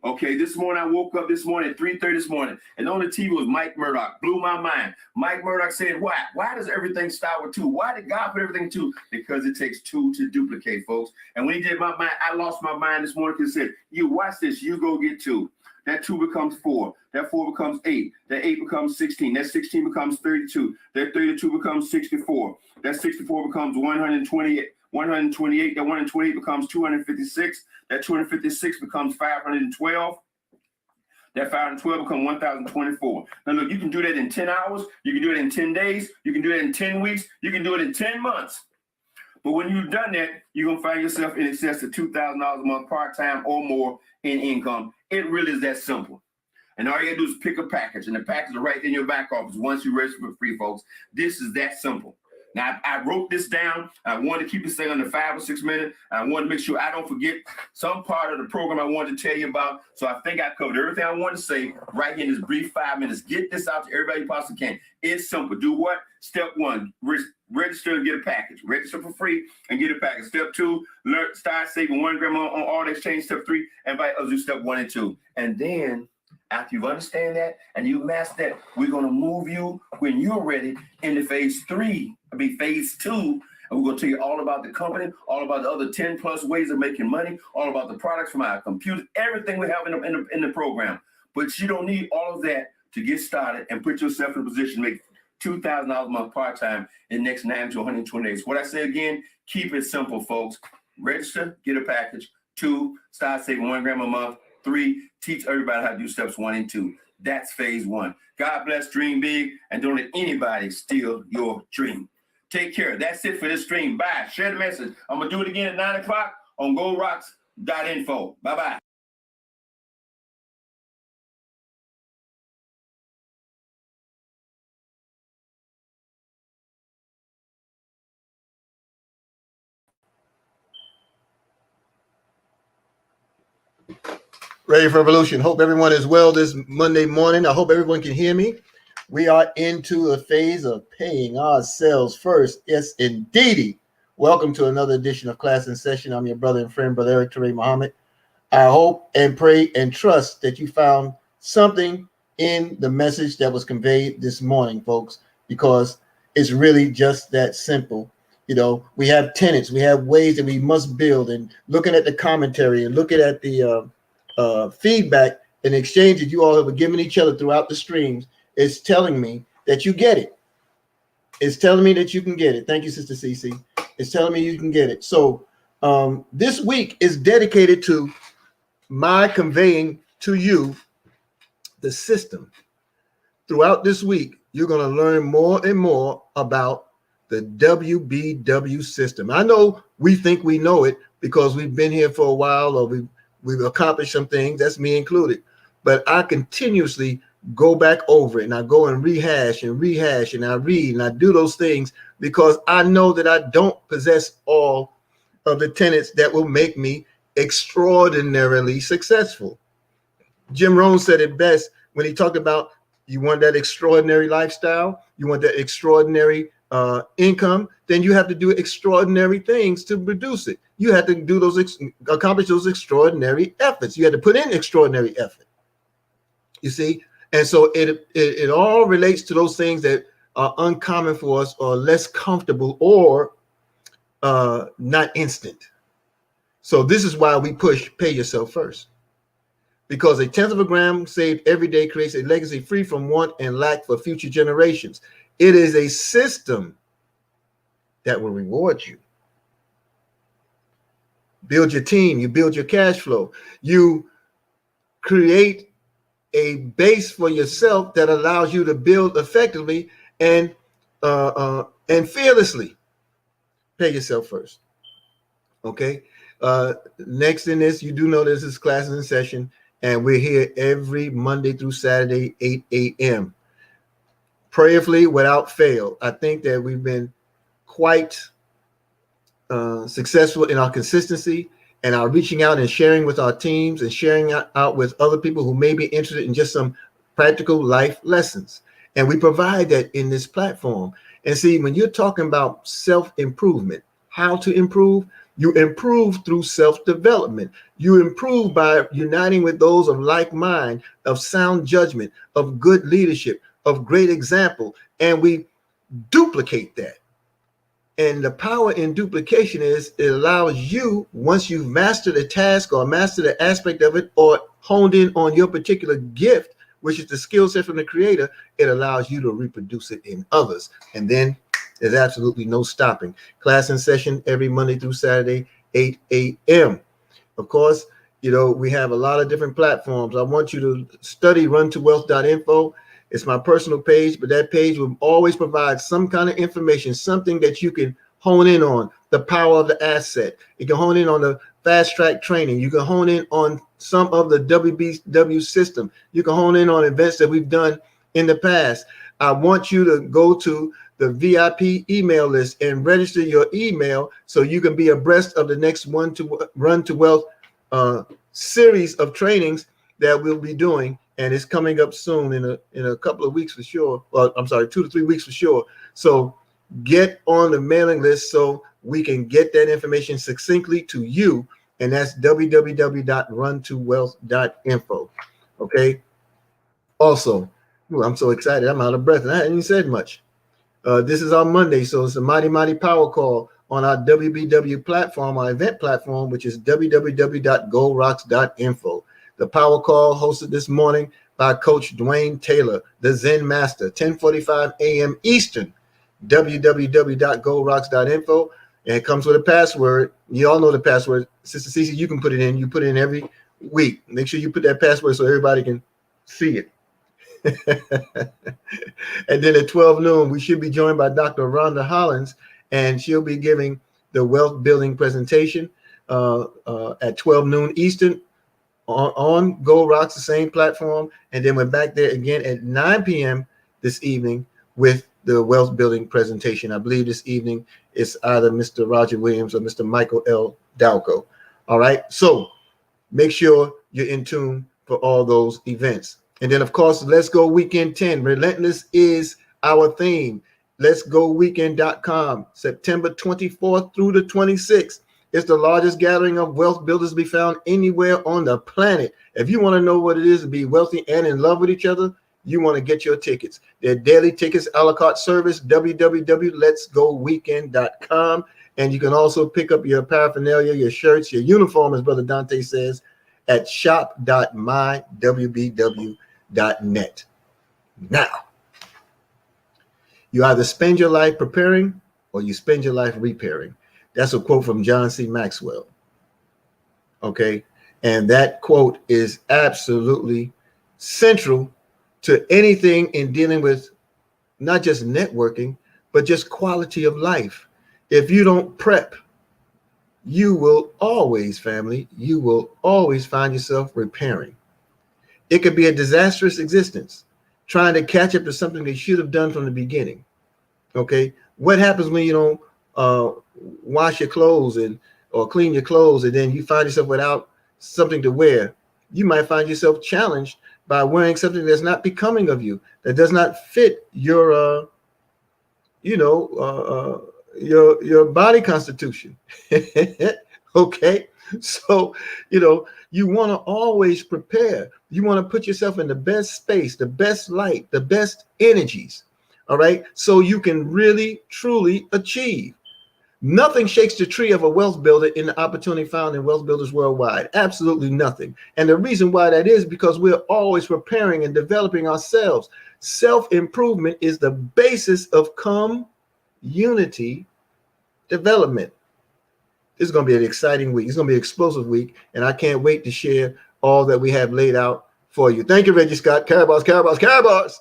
Okay, this morning I woke up this morning at 3:30 this morning, and on the TV was Mike Murdoch. Blew my mind. Mike Murdoch said, why? Why does everything start with 2? Why did God put everything 2? Because it takes 2 to duplicate, folks. And when he did my mind, I lost my mind this morning because he said, you watch this, you go get 2. That 2 becomes 4. That 4 becomes 8. That 8 becomes 16. That 16 becomes 32. That 32 becomes 64. That 64 becomes 128. 128. That 128 becomes 256. That 256 becomes 512. That 512 becomes 1,024. Now look, you can do that in 10 hours. You can do it in 10 days. You can do it in 10 weeks. You can do it in 10 months. But when you've done that, you're going to find yourself in excess of $2,000 a month part-time or more in income. It really is that simple. And all you got to do is pick a package, and the package is right in your back office once you register for free, folks. This is that simple. Now, I wrote this down. I wanted to keep this thing under 5 or 6 minutes. I wanted to make sure I don't forget some part of the program I wanted to tell you about. So I think I covered everything I wanted to say right here in this brief 5 minutes. Get this out to everybody you possibly can. It's simple. Do what? Step 1, register and get a package. Register for free and get a package. Step 2, start saving 1 gram on all exchange. Step 3, invite others to step 1 and 2. And then after you understand that and you master that, we're going to move you when you're ready into phase 3, phase 2. And we're going to tell you all about the company, all about the other 10 plus ways of making money, all about the products from our computers, everything we have in the program. But you don't need all of that to get started and put yourself in a position to make $2,000 a month part-time in the next 90 to 120 days. What I say again, keep it simple, folks. Register, get a package. 2, start saving 1 gram a month. 3, teach everybody how to do steps 1 and 2. That's phase 1. God bless, dream big, and don't let anybody steal your dream. Take care. That's it for this stream. Bye. Share the message. I'm going to do it again at 9 o'clock on goldrocks.info. Bye-bye. Ready for Revolution. Hope everyone is well this Monday morning. I hope everyone can hear me. We are into a phase of paying ourselves first. Yes, indeedy. Welcome to another edition of Class in Session. I'm your brother and friend, Brother Eric Teray Muhammad. I hope and pray and trust that you found something in the message that was conveyed this morning, folks, because it's really just that simple. You know, we have tenets, we have ways that we must build, and looking at the commentary and looking at the feedback and exchange that you all have given each other throughout the streams is telling me that you get it. It's telling me that you can get it. Thank you, Sister Cece. It's telling me you can get it. So this week is dedicated to my conveying to you the system. Throughout this week, you're going to learn more and more about the WBW system. I know we think we know it because we've been here for a while, or we've accomplished some things, that's me included. But I continuously go back over it, and I go and rehash, and I read, and I do those things because I know that I don't possess all of the tenets that will make me extraordinarily successful. Jim Rohn said it best when he talked about you want that extraordinary lifestyle, you want that extraordinary income, then you have to do extraordinary things to produce it. You have to do accomplish those extraordinary efforts. You have to put in extraordinary effort. You see, and so it all relates to those things that are uncommon for us, or less comfortable, or not instant. So this is why we push pay yourself first, because 1/10 of a gram saved every day creates a legacy free from want and lack for future generations. It is a system that will reward you. Build your team, you build your cash flow, you create a base for yourself that allows you to build effectively and fearlessly. Pay yourself first. Okay. Next in this, you do know this is Classes in Session, and we're here every Monday through Saturday, 8 a.m. prayerfully without fail. I think that we've been quite successful in our consistency and our reaching out and sharing with our teams and sharing out with other people who may be interested in just some practical life lessons. And we provide that in this platform. And see, when you're talking about self-improvement, how to improve, you improve through self-development. You improve by uniting with those of like mind, of sound judgment, of good leadership, of great example, and we duplicate that. And the power in duplication is it allows you, once you've mastered a task or mastered an aspect of it, or honed in on your particular gift, which is the skill set from the creator, it allows you to reproduce it in others. And then there's absolutely no stopping. Class in Session every Monday through Saturday, 8 a.m. Of course, you know, we have a lot of different platforms. I want you to study runtowealth.info. It's my personal page, but that page will always provide some kind of information, something that you can hone in on, the power of the asset. You can hone in on the fast track training. You can hone in on some of the WBW system. You can hone in on events that we've done in the past. I want you to go to the VIP email list and register your email so you can be abreast of the next Run to Wealth series of trainings that we'll be doing, and it's coming up soon in a couple of weeks for sure. Well, I'm sorry, 2 to 3 weeks for sure. So get on the mailing list so we can get that information succinctly to you, and that's www.runtowealth.info. Okay. Also, I'm so excited. I'm out of breath and I haven't even said much. This is our Monday, so it's a mighty power call on our WBW platform, our event platform, which is www.goldrocks.info. The power call hosted this morning by Coach Dwayne Taylor, the Zen Master, 10:45 a.m. Eastern, www.goldrocks.info. And it comes with a password. You all know the password. Sister Cece, you can put it in. You put it in every week. Make sure you put that password so everybody can see it. And then at 12 noon, we should be joined by Dr. Rhonda Hollins, and she'll be giving the wealth building presentation at 12 noon Eastern on Gold Rocks, the same platform. And then we're back there again at 9 p.m. this evening with the wealth building presentation. I believe this evening it's either Mr. Roger Williams or Mr. Michael L. Dalco. All right. So make sure you're in tune for all those events. And then, of course, Let's Go Weekend 10. Relentless is our theme. Let's Go Weekend.com, September 24th through the 26th. It's the largest gathering of wealth builders to be found anywhere on the planet. If you want to know what it is to be wealthy and in love with each other, you want to get your tickets. Their daily tickets, a la carte service, www.letsgoweekend.com. And you can also pick up your paraphernalia, your shirts, your uniform, as Brother Dante says, at shop.mywbw.net. Now, you either spend your life preparing or you spend your life repairing. That's a quote from John C. Maxwell. Okay. And that quote is absolutely central to anything in dealing with not just networking, but just quality of life. If you don't prep, you will always, family, you will always find yourself repairing. It could be a disastrous existence, trying to catch up to something they should have done from the beginning. Okay. What happens when you don't wash your clothes or clean your clothes, and then you find yourself without something to wear? You might find yourself challenged by wearing something that's not becoming of you, that does not fit your your body constitution. Okay. So, you want to always prepare. You want to put yourself in the best space, the best light, the best energies. All right. So you can really, truly achieve. Nothing shakes the tree of a wealth builder in the opportunity found in Wealth Builders Worldwide. Absolutely nothing. And the reason why that is because we're always preparing and developing ourselves. Self-improvement is the basis of community development. This is going to be an exciting week. It's going to be an explosive week, and I can't wait to share all that we have laid out for you. Thank you, Reggie Scott. Carabas.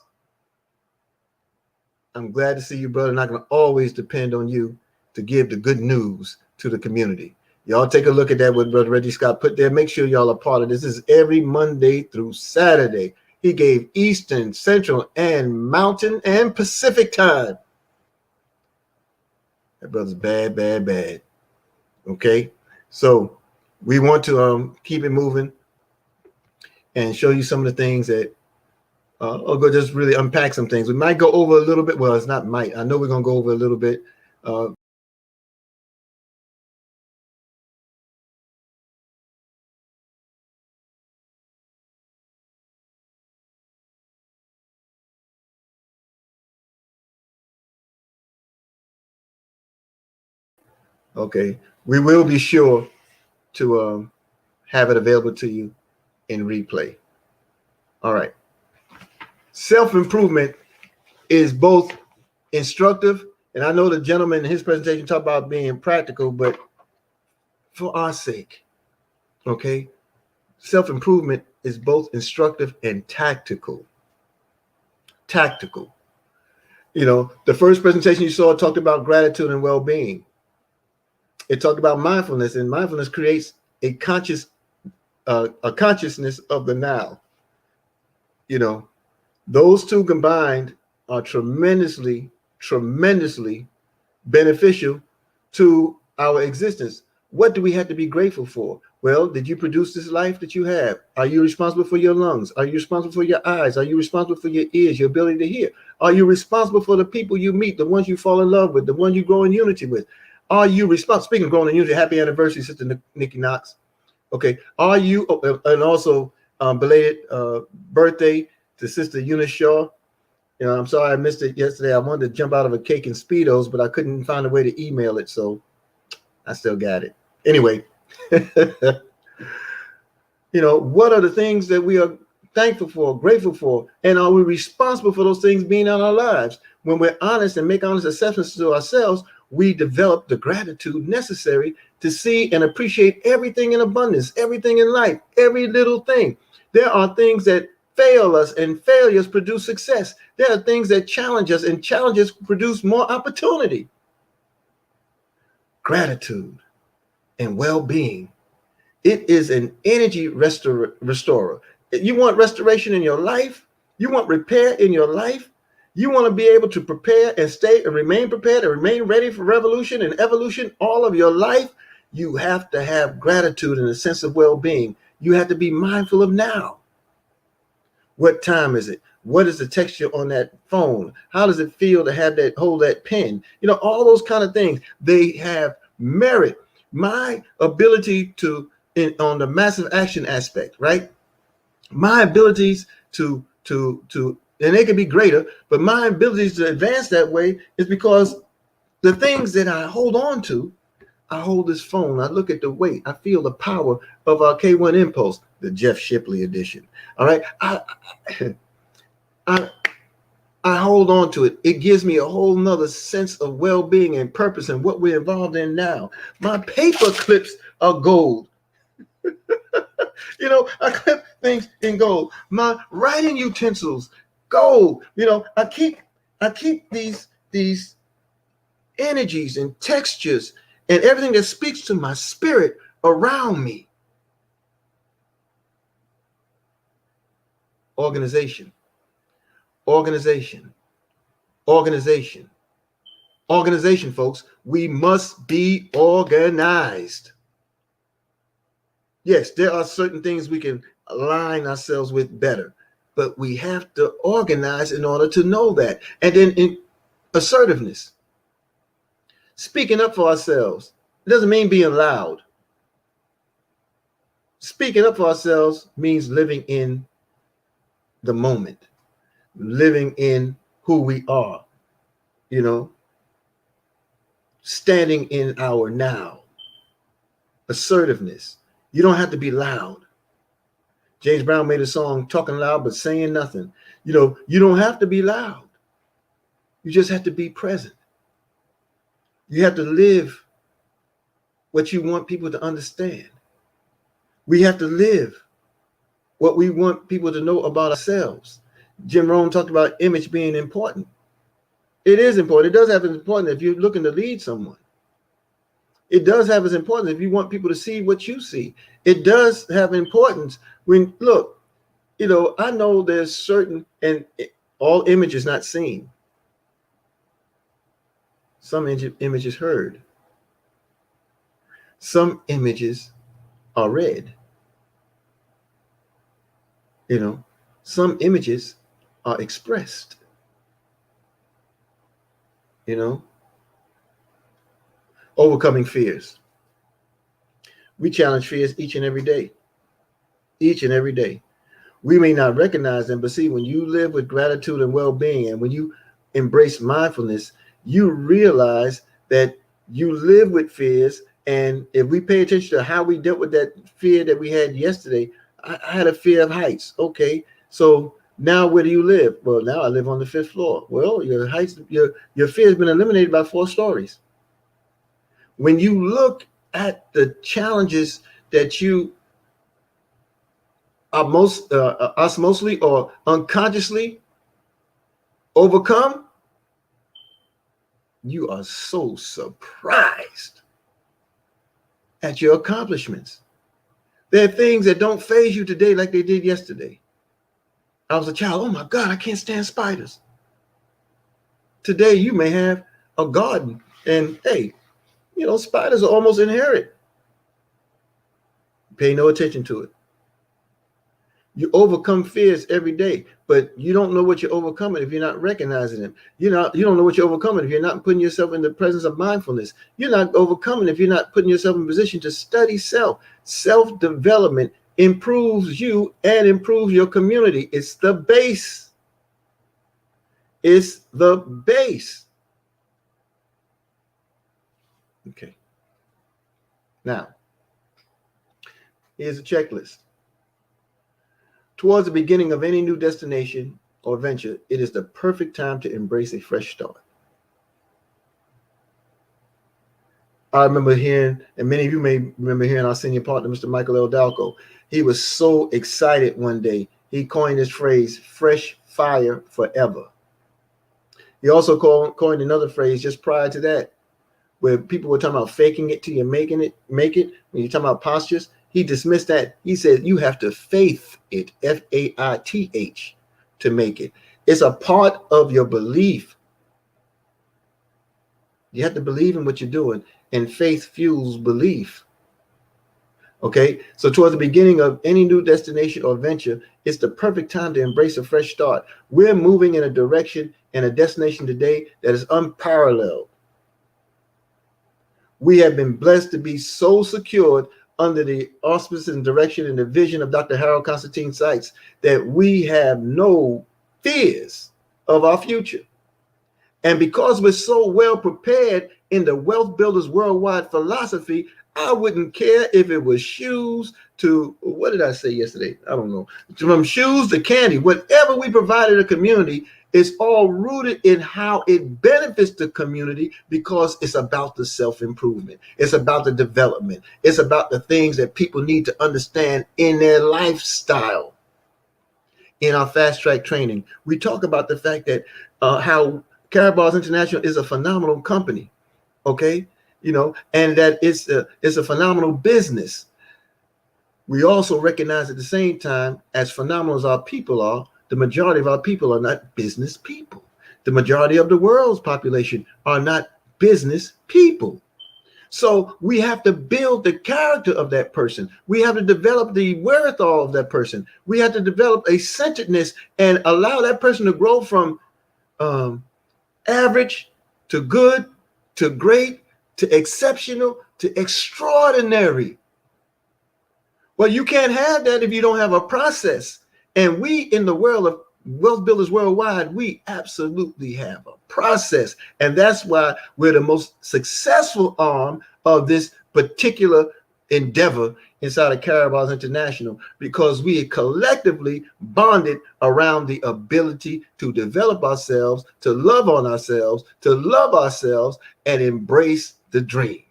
I'm glad to see you, brother, and I can always depend on you to give the good news to the community. Y'all take a look at that, what Brother Reggie Scott put there. Make sure y'all are part of this. This is every Monday through Saturday. He gave Eastern, Central, and Mountain and Pacific time. That brother's bad. Okay, so we want to keep it moving and show you some of the things that I'll go just really unpack some things. We might go over a little bit. Well, it's not might. I know we're going to go over a little bit. Okay, we will be sure to have it available to you in replay. All right. Self-improvement is both instructive, and I know the gentleman in his presentation talked about being practical, but for our sake, okay, self-improvement is both instructive and tactical. Tactical. The first presentation you saw talked about gratitude and well-being. It talked about mindfulness, and mindfulness creates a consciousness of the now. Those two combined are tremendously tremendously beneficial to our existence. What do we have to be grateful for? Well, did you produce this life that you have? Are you responsible for your lungs? Are you responsible for your eyes? Are you responsible for your ears, your ability to hear? Are you responsible for the people you meet, the ones you fall in love with, the ones you grow in unity with? Are you responsible? Speaking of growing in unity, happy anniversary, Sister Nikki Knox. Okay. Are you, and also belated birthday to Sister Eunice Shaw. You know, I'm sorry I missed it yesterday. I wanted to jump out of a cake and Speedos, but I couldn't find a way to email it, so I still got it. Anyway, you know, what are the things that we are thankful for, grateful for, and are we responsible for those things being in our lives? When we're honest and make honest assessments to ourselves, we develop the gratitude necessary to see and appreciate everything in abundance, everything in life, every little thing. There are things that fail us, and failures produce success. There are things that challenge us, and challenges produce more opportunity. Gratitude and well-being. It is an energy restorer. You want restoration in your life? You want repair in your life? You want to be able to prepare and stay and remain prepared and remain ready for revolution and evolution all of your life? You have to have gratitude and a sense of well-being. You have to be mindful of now. What time is it? What is the texture on that phone? How does it feel to have that, hold that pen? You know, all those kind of things, they have merit. My ability to, on the massive action aspect, right? My abilities to, and they can be greater, but my abilities to advance that way is because the things that I hold on to, I hold this phone, I look at the weight, I feel the power of our K1 Impulse, the Jeff Shipley edition. All right. I hold on to it. It gives me a whole nother sense of well-being and purpose and what we're involved in now. My paper clips are gold. You know, I clip things in gold. My writing utensils, gold. You know, I keep these energies and textures and everything that speaks to my spirit around me. Organization, folks. We must be organized. Yes, there are certain things we can align ourselves with better, but we have to organize in order to know that. And then in assertiveness, speaking up for ourselves. It doesn't mean being loud. Speaking up for ourselves means living in the moment, living in who we are, you know, standing in our now. Assertiveness. You don't have to be loud. James Brown made a song talking loud but saying nothing. You know, you don't have to be loud. You just have to be present. You have to live what you want people to understand. We have to live what we want people to know about ourselves. Jim Rohn talked about image being important. It is important. It does have its importance if you're looking to lead someone. It does have its importance if you want people to see what you see. It does have importance when, look, you know, I know there's certain, and all images not seen. Some images heard. Some images are read. You know, some images are expressed. You know, overcoming fears. We challenge fears each and every day. Each and every day. We may not recognize them, but see, when you live with gratitude and well-being, and when you embrace mindfulness, you realize that you live with fears. And if we pay attention to how we dealt with that fear that we had yesterday, I had a fear of heights. Okay, so now where do you live? Well, now I live on the 5th floor. Well, your heights, your fear has been eliminated by 4 stories. When you look at the challenges that you are most osmosely or unconsciously overcome, you are so surprised at your accomplishments. There are things that don't faze you today like they did yesterday. I was a child. Oh my God, I can't stand spiders. Today, you may have a garden, and hey, spiders are almost inherent. Pay no attention to it. You overcome fears every day, but you don't know what you're overcoming if you're not recognizing them. You don't know what you're overcoming if you're not putting yourself in the presence of mindfulness. You're not overcoming if you're not putting yourself in position to study self. Self-development improves you and improves your community. It's the base. It's the base. Okay. Now, here's a checklist. Towards the beginning of any new destination or venture, it is the perfect time to embrace a fresh start. I remember hearing, and many of you may remember hearing our senior partner, Mr. Michael L. Dalco. He was so excited one day. He coined this phrase, fresh fire forever. He also coined another phrase just prior to that, where people were talking about faking it till you make it. When you're talking about postures, he dismissed that. He said, you have to faith it, F-A-I-T-H, to make it. It's a part of your belief. You have to believe in what you're doing, and faith fuels belief. Okay, so towards the beginning of any new destination or venture, it's the perfect time to embrace a fresh start. We're moving in a direction and a destination today that is unparalleled. We have been blessed to be so secured under the auspices and direction and the vision of Dr. Harold Constantine Sykes that we have no fears of our future. And because we're so well prepared in the Wealth Builders Worldwide philosophy, I wouldn't care if it was shoes to, what did I say yesterday? I don't know. From shoes to candy, whatever we provided a community, it's all rooted in how it benefits the community, because it's about the self-improvement. It's about the development. It's about the things that people need to understand in their lifestyle. In our fast track training, we talk about the fact that how Karatbars International is a phenomenal company, okay? And that it's a phenomenal business. We also recognize at the same time, as phenomenal as our people are, the majority of our people are not business people. The majority of the world's population are not business people. So we have to build the character of that person. We have to develop the wherewithal of that person. We have to develop a centeredness and allow that person to grow from average to good to great to exceptional to extraordinary. Well, you can't have that if you don't have a process. And we, in the world of Wealth Builders Worldwide, we absolutely have a process. And that's why we're the most successful arm of this particular endeavor inside of Karatbars International, because we collectively bonded around the ability to develop ourselves, to love on ourselves, to love ourselves, and embrace the dream.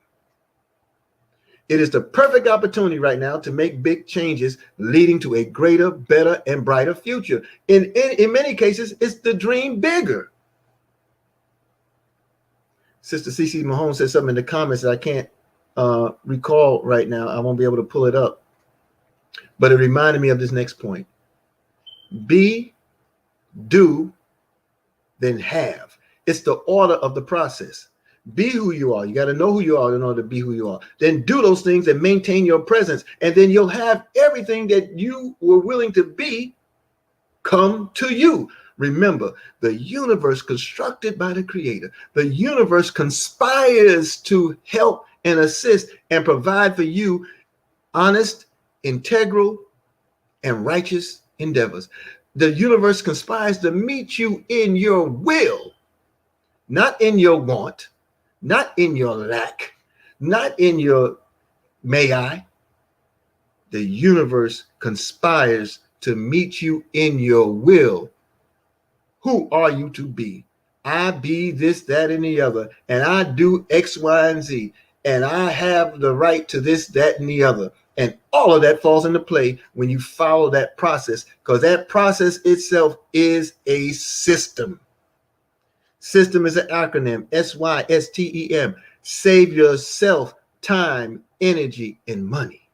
It is the perfect opportunity right now to make big changes leading to a greater, better, and brighter future. In many cases, it's the dream bigger. Sister CeCe Mahone said something in the comments that I can't recall right now. I won't be able to pull it up. But it reminded me of this next point. Be, do, then have. It's the order of the process. Be who you are. You got to know who you are in order to be who you are. Then do those things and maintain your presence. And then you'll have everything that you were willing to be come to you. Remember, the universe constructed by the Creator. The universe conspires to help and assist and provide for you honest, integral, and righteous endeavors. The universe conspires to meet you in your will, not in your want, not in your lack, not in your may I. The universe conspires to meet you in your will. Who are you to be? I be this, that, and the other, and I do X, Y, and Z, and I have the right to this, that, and the other. And all of that falls into play when you follow that process, because that process itself is a system. System is an acronym, SYSTEM. Save yourself time, energy, and money.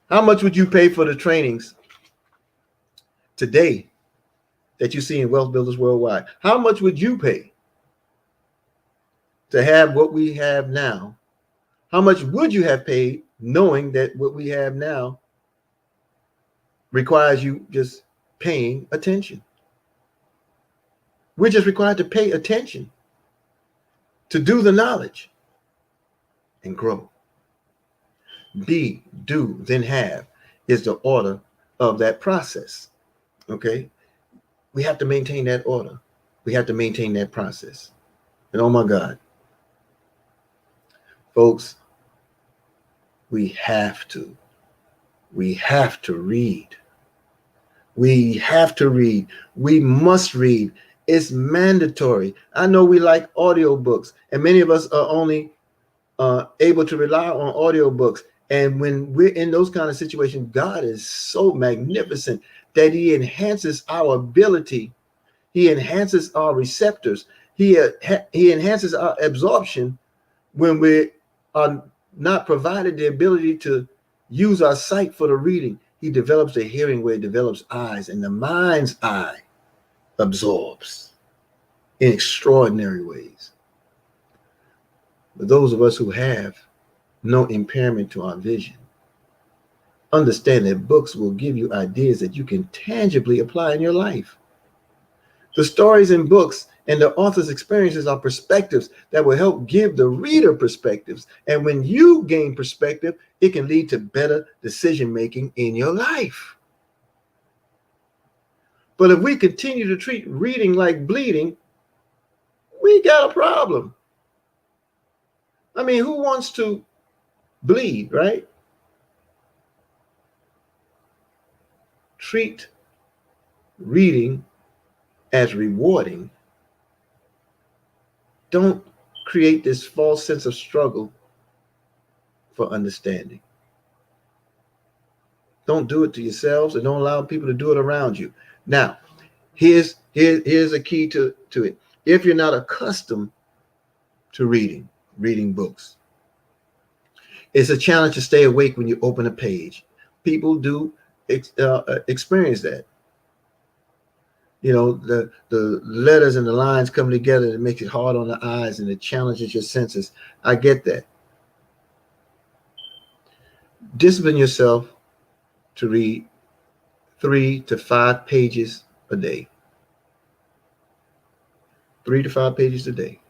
How much would you pay for the trainings today that you see in Wealth Builders Worldwide. How much would you pay to have what we have now? How much would you have paid knowing that what we have now requires you just paying attention? We're just required to pay attention, to do the knowledge and grow. Be, do, then have is the order of that process. Okay? We have to maintain that order. We have to maintain that process. And oh my God, folks, we have to read. We have to read. We must read. It's mandatory. I know we like audiobooks, and many of us are only able to rely on audiobooks. And when we're in those kind of situations, God is so magnificent that he enhances our ability. He enhances our receptors. He enhances our absorption when we are not provided the ability to use our sight for the reading. He develops the hearing where it develops eyes, and the mind's eye absorbs in extraordinary ways. But those of us who have no impairment to our vision, understand that books will give you ideas that you can tangibly apply in your life. The stories in books and the author's experiences are perspectives that will help give the reader perspectives. And when you gain perspective, it can lead to better decision-making in your life. But if we continue to treat reading like bleeding, we got a problem. I mean, who wants to bleed, right? Treat reading as rewarding. Don't create this false sense of struggle for understanding. Don't do it to yourselves, and don't allow people to do it around you. Now, here's a key to it. If you're not accustomed to reading books, it's a challenge to stay awake when you open a page. People do experience that. You know, the letters and the lines come together and it makes it hard on the eyes and it challenges your senses. I get that. Discipline yourself to read 3 to 5 pages a day. 3 to 5 pages a day.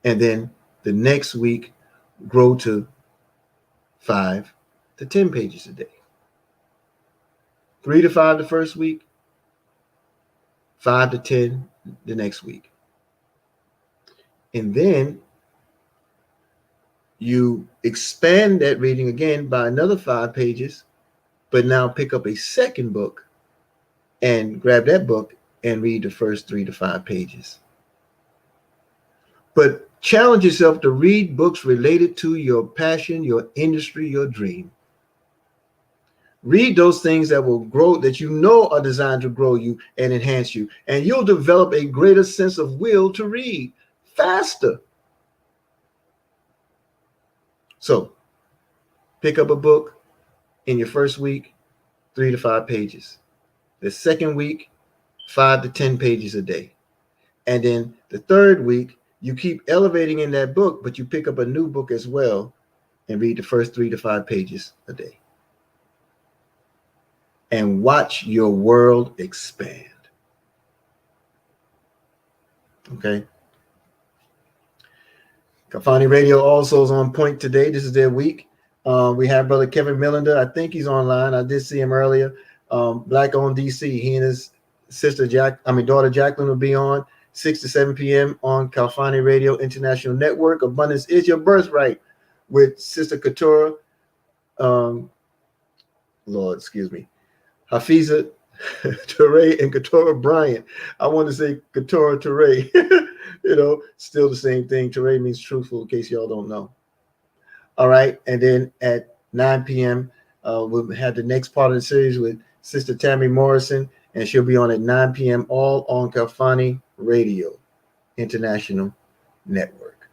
And then the next week, grow to 5 to 10 pages a day. 3 to 5 the first week, 5 to 10 the next week. And then you expand that reading again by another 5 pages, but now pick up a second book and grab that book and read the first 3 to 5 pages. But challenge yourself to read books related to your passion, your industry, your dream. Read those things that will grow, that you know are designed to grow you and enhance you. And you'll develop a greater sense of will to read faster. So pick up a book in your first week, 3 to 5 pages. The second week, 5 to 10 pages a day. And then the third week, you keep elevating in that book, but you pick up a new book as well and read the first 3 to 5 pages a day. And watch your world expand. Okay. Kafani Radio also is on point today. This is their week. We have Brother Kevin Millender. I think he's online. I did see him earlier. Black on DC. He and his daughter Jacqueline will be on 6 to 7 p.m. on Kafani Radio International Network. Abundance is your birthright with Sister Keturah. Hafiza Teray and Keturah Bryant. I want to say Keturah Teray. Still the same thing. Teray means truthful, in case y'all don't know. All right. And then at 9 p.m., we'll have the next part of the series with Sister Tammy Morrison, and she'll be on at 9 p.m. all on Kafani Radio International Network.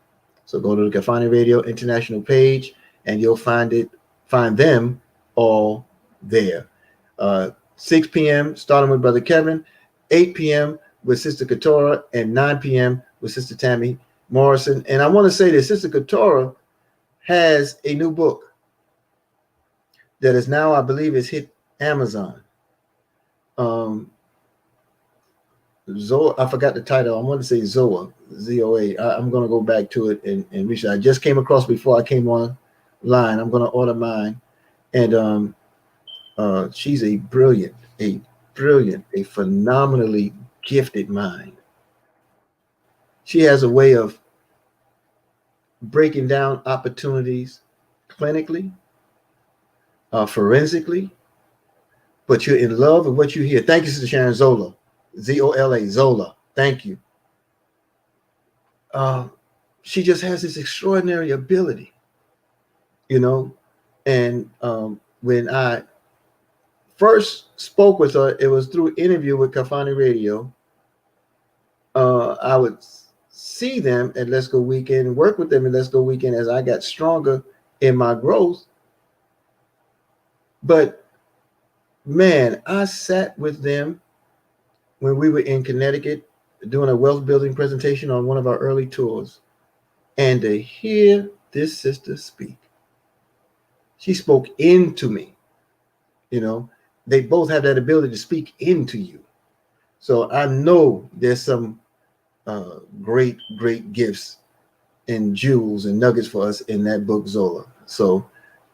So go to the Kafani Radio International page, and you'll find them all there. 6 p.m. starting with Brother Kevin, 8 p.m. with Sister Katora, and 9 p.m. with Sister Tammy Morrison. And I want to say that Sister Katora has a new book that is now, I believe, is hit Amazon. Zoa, I forgot the title. I want to say Zoa, Z-O-A. I'm going to go back to it and reach it. I just came across before I came online. I'm going to order mine. And she's a phenomenally gifted mind. She has a way of breaking down opportunities clinically, forensically, but you're in love with what you hear. Thank you, Sister Sharon Zola. Z-O-L-A, Zola. Thank you. She just has this extraordinary ability, you know. And when I first spoke with her, it was through interview with Kafani Radio. I would see them at Let's Go Weekend, work with them at Let's Go Weekend as I got stronger in my growth. But man, I sat with them when we were in Connecticut doing a wealth building presentation on one of our early tours, and to hear this sister speak, she spoke into me. You know, they both have that ability to speak into you. So I know there's some great gifts and jewels and nuggets for us in that book, Zola. So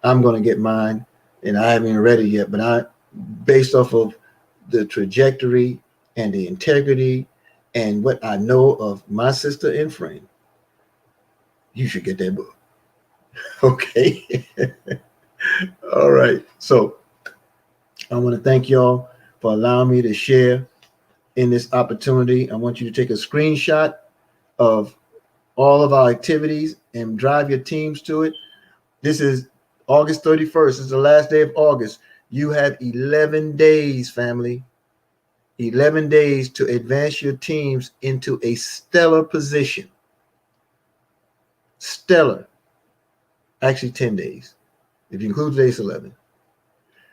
I'm going to get mine, and I haven't even read it yet, but based off of the trajectory and the integrity and what I know of my sister and friend, you should get that book. Okay. All right. So I want to thank y'all for allowing me to share in this opportunity. I want you to take a screenshot of all of our activities and drive your teams to it. This is August 31st. This is the last day of August. You have 11 days, family. 11 days to advance your teams into a stellar position. Stellar. Actually, 10 days. If you include today's 11.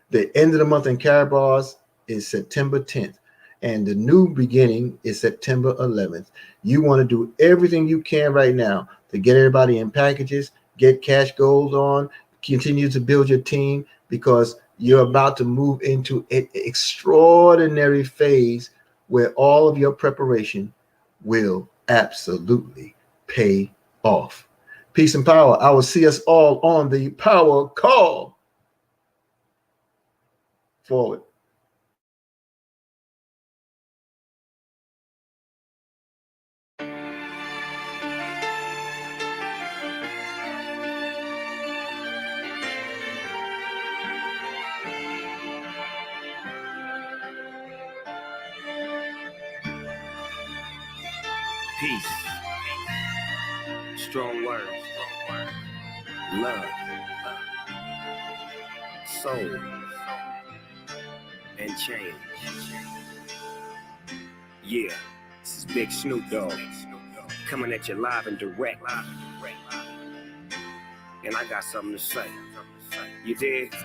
The end of the month in Carabaos is September 10th. And the new beginning is September 11th. You want to do everything you can right now to get everybody in packages, get cash goals on, continue to build your team, because you're about to move into an extraordinary phase where all of your preparation will absolutely pay off. Peace and power. I will see us all on the power call. Forward. Peace. Strong words. Love. Soul. And change. Yeah, this is Big Snoop Dogg. Coming at you live and direct. And I got something to say. You dig?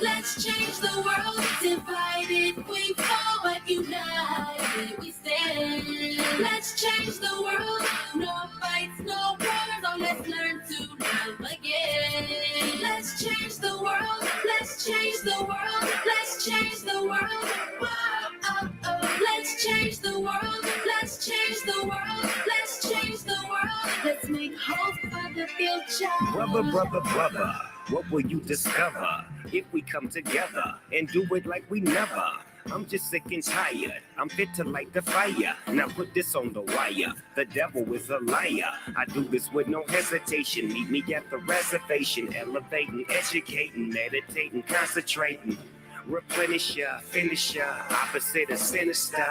Let's change the world. Divided we fall, but united we stand. Let's change the world. No fights, no wars. Oh, let's learn to love again. Let's change the world. Let's change the world. Let's change the world. Whoa, let's change the world. Let's change the world. Let's change the world. Let's make hope for the future. Brother, what will you discover if we come together and do it like we never? I'm just sick and tired. I'm fit to light the fire. Now put this on the wire. The devil is a liar. I do this with no hesitation. Meet me at the reservation. Elevating, educating, meditating, concentrating. Replenisher, finisher, opposite of sinister.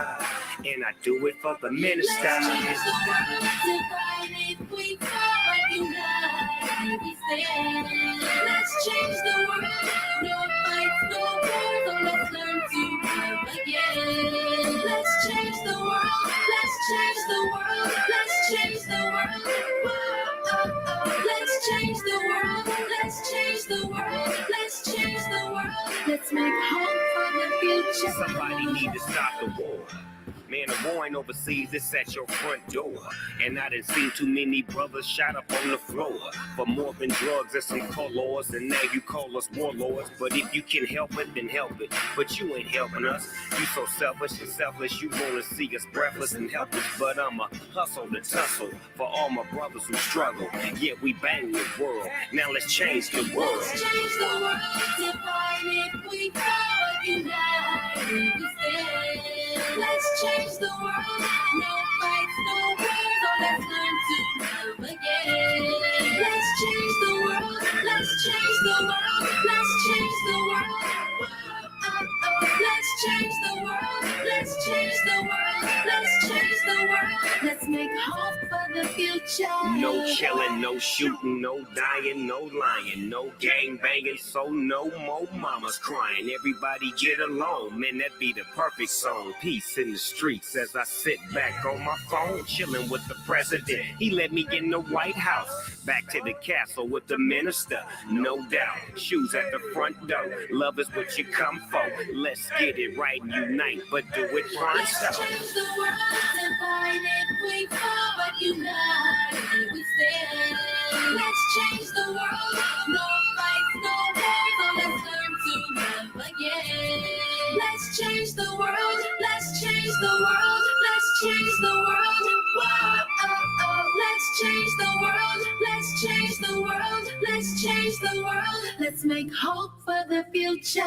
And I do it for the minister. Let's change the world. Divided we fall, but united we stand. Let's change the world. No fights, no wars. So let's learn to love again. Let's change the world. Let's change the world. Let's change the world. Whoa, let's change the world. Let's change the world. Let's change the world. Let's make hope for the future. Somebody need to stop the war. Man, the war ain't overseas, it's at your front door. And I done seen too many brothers shot up on the floor for more than drugs and some colors. And now you call us warlords. But if you can help it, then help it. But you ain't helping us. You so selfish and selfless, you wanna see us breathless and helpless. But I'ma hustle to tussle for all my brothers who struggle. Yeah, we bang the world. Now let's change the world. Let's change the world, divided we fall, united we stand. Let's change the world, no fights, no wars, oh let's learn to love again. Let's change the world, let's change the world, let's change the world. Let's change the world, let's change the world, let's change the world. Let's make hope for the future. No killing, no shooting, no dying, no lying, no gang banging, so no more mamas crying. Everybody get along, man, that be the perfect song. Peace in the streets as I sit back on my phone, chilling with the president. He let me in the White House, back to the castle with the minister, no doubt. Shoes at the front door, love is what you come for. Let's get it right and unite, but do it Let's first. change the world, divided we fall, but united we stand. Let's change the world, no fights, no wars, oh let's learn to love again. Let's change the world, let's change the world, let's change the world. Whoa, oh, oh. Let's change the world, let's change the world, let's change the world. Let's make hope for the future.